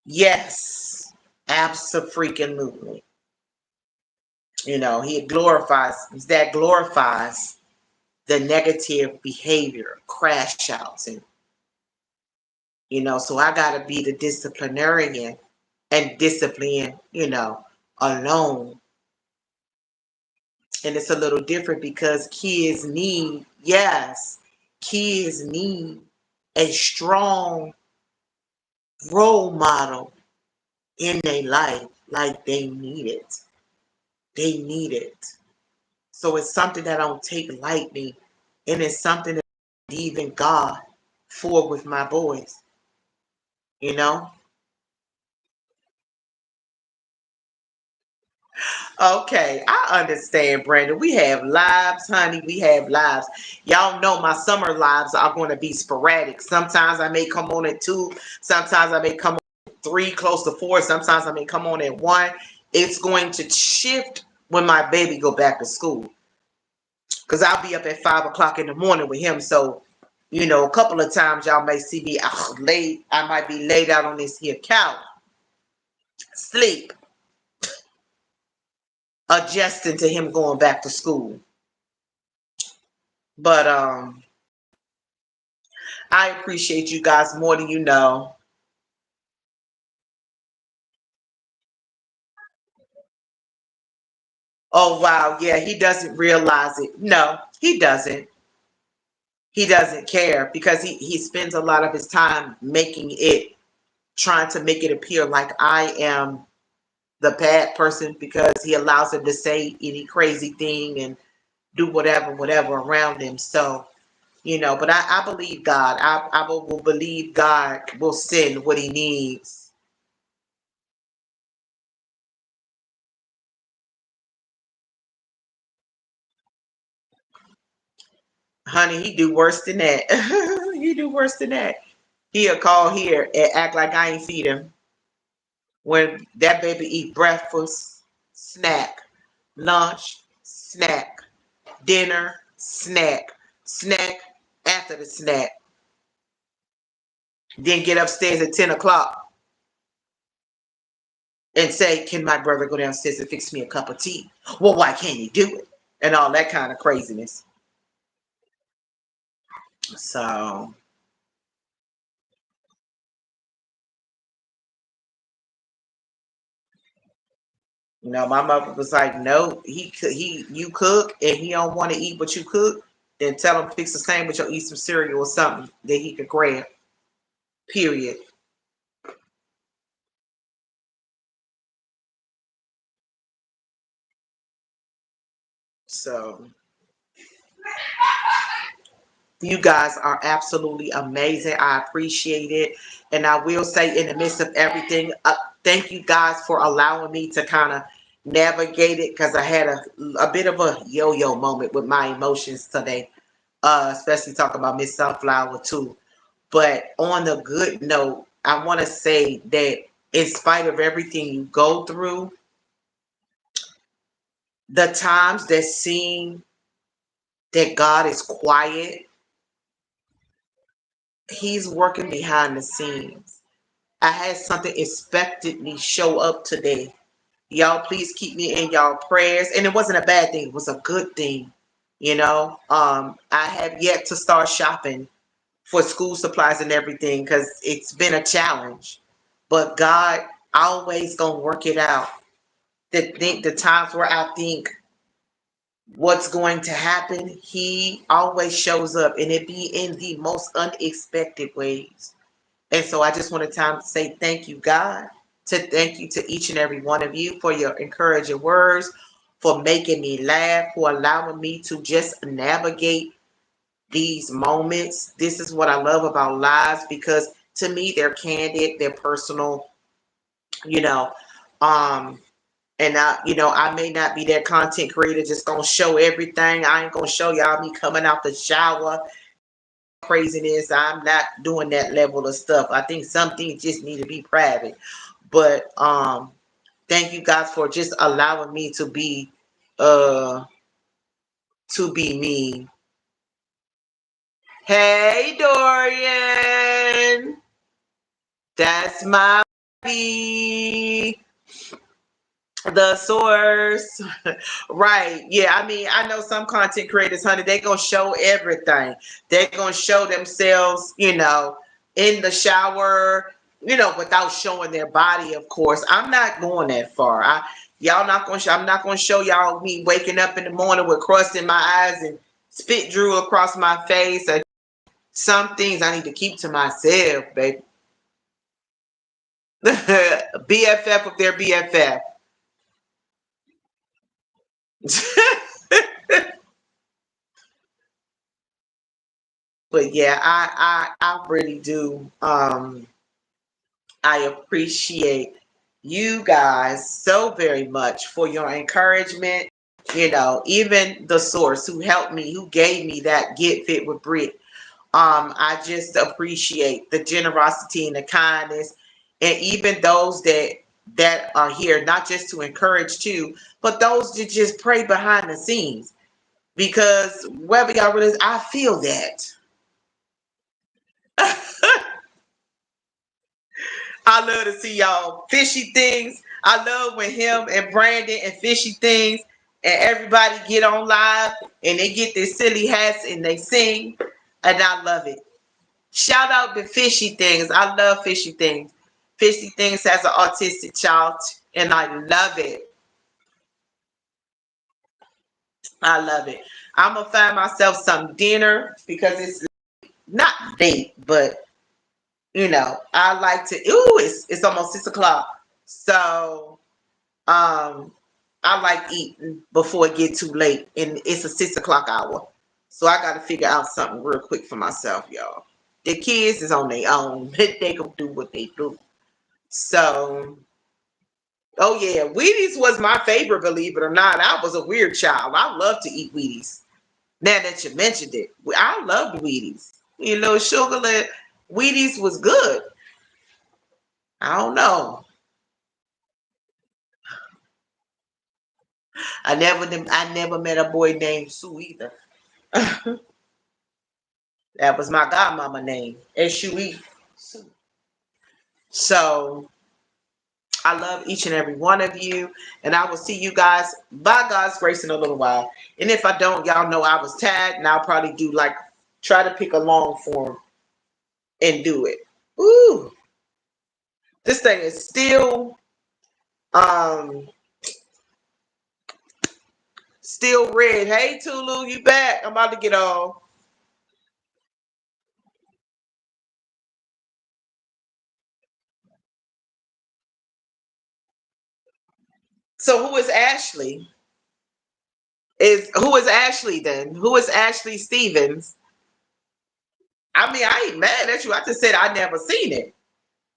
Yes. Absolutely. You know, that glorifies the negative behavior, crash outs, and you know, so I gotta be the disciplinarian and discipline, you know, alone. And it's a little different because kids need a strong role model in their life. Like they need it. They need it. So it's something that I don't take lightly. And it's something that I believe in God for with my boys. You know? Okay, I understand, Brandon. We have lives, honey. We have lives. Y'all know my summer lives are going to be sporadic. Sometimes I may come on at 2. Sometimes I may come on at 3, close to 4. Sometimes I may come on at 1. It's going to shift when my baby go back to school. Because I'll be up at 5 o'clock in the morning with him. So, you know, a couple of times y'all may see me late. I might be laid out on this here couch, sleep, adjusting to him going back to school. But I appreciate you guys more than you know. Oh wow, yeah, he doesn't realize it. No, he doesn't. He doesn't care because he spends a lot of his time trying to make it appear like I am the bad person because he allows him to say any crazy thing and do whatever around him. So, you know, but I believe God. I will believe God will send what he needs. Honey, he do worse than that. He do worse than that. He'll call here and act like I ain't feed him. When that baby eat breakfast, snack, lunch, snack, dinner, snack, snack after the snack. Then get upstairs at 10 o'clock and say, can my brother go downstairs and fix me a cup of tea? Well, why can't he do it? And all that kind of craziness. So, you know, my mother was like, no, you cook and he don't want to eat what you cook, then tell him fix a sandwich or eat some cereal or something that he could grab. Period. So you guys are absolutely amazing. I appreciate it. And I will say, in the midst of everything, thank you guys for allowing me to kind of navigate it because I had a bit of a yo-yo moment with my emotions today, especially talking about Miss Sunflower too. But on the good note, I want to say that in spite of everything you go through, the times that seem that God is quiet, he's working behind the scenes. I had something expectedly show up today Y'all please keep me in y'all prayers. And it wasn't a bad thing. It was a good thing. I have yet to start shopping for school supplies and everything because it's been a challenge. But God always gonna work it out. The times where I think what's going to happen, He always shows up, and it be in the most unexpected ways. And so I just want to say thank you, God. To thank you to each and every one of you for your encouraging words, for making me laugh, for allowing me to just navigate these moments. This is what I love about lives because to me they're candid, they're personal, you know. Um I may not be that content creator just gonna show everything. I ain't gonna show y'all me coming out the shower craziness. I'm not doing that level of stuff. I think some things just need to be private. But thank you guys for just allowing me uh to be me. Hey Dorian. That's my baby. The source. Right. Yeah. I mean, I know some content creators, honey, they gonna show everything. They're gonna show themselves, in the shower, without showing their body, of course. I'm not going that far. I'm not gonna show y'all me waking up in the morning with crust in my eyes and spit drool across my face. Some things I need to keep to myself, baby. BFF of their BFF. But yeah, I really do. I appreciate you guys so very much for your encouragement. Even the source who helped me, who gave me that Get Fit with Britt. I just appreciate the generosity and the kindness, and even those that are here, not just to encourage too, but those that just pray behind the scenes. Because whether y'all realize, I feel that. I love to see y'all fishy things. I love when him and Brandon and fishy things and everybody get on live and they get their silly hats and they sing, and I love it. Shout out to Fishy Things. I love Fishy Things. Fishy Things has an autistic child, and I love it. I love it. I'm gonna find myself some dinner because it's not late, but I like to. Ooh, it's almost 6 o'clock, so I like eating before it get too late, and it's a 6 o'clock hour, so I got to figure out something real quick for myself, y'all. The kids is on their own; they can do what they do. So, oh yeah, Wheaties was my favorite, believe it or not. I was a weird child. I love to eat Wheaties. Now that you mentioned it, I loved Wheaties. Sugarlet Wheaties was good. I don't know. I never met a boy named Sue either. That was my godmama name, S-U-E. So I love each and every one of you, and I will see you guys by God's grace in a little while. And if I don't, y'all know I was tagged, and I'll probably do try to pick a long form and do it. Ooh, this thing is um still red. Hey Tulu, you back? I'm about to get on. So who is Ashley? Who is Ashley then? Who is Ashley Stevens? I mean, I ain't mad at you. I just said I never seen it.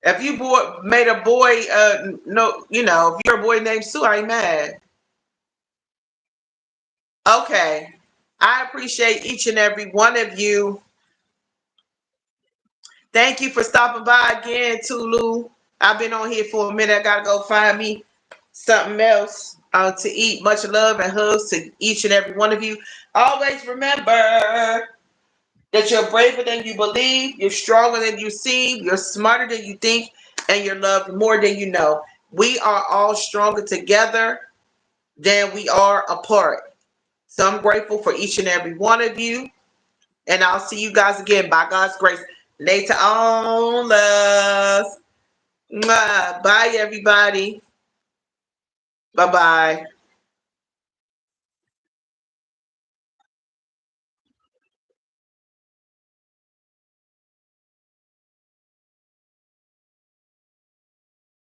If you made a boy, no, if you're a boy named Sue, I ain't mad. Okay. I appreciate each and every one of you. Thank you for stopping by again, Tulu. I've been on here for a minute. I gotta go find me something else to eat. Much love and hugs to each and every one of you. Always remember that you're braver than you believe, you're stronger than you seem, you're smarter than you think, and you're loved more than you know. we are all stronger together than we are apart. So I'm grateful for each and every one of you. And I'll see you guys again by God's grace later on, loves. Bye, everybody. Bye-bye.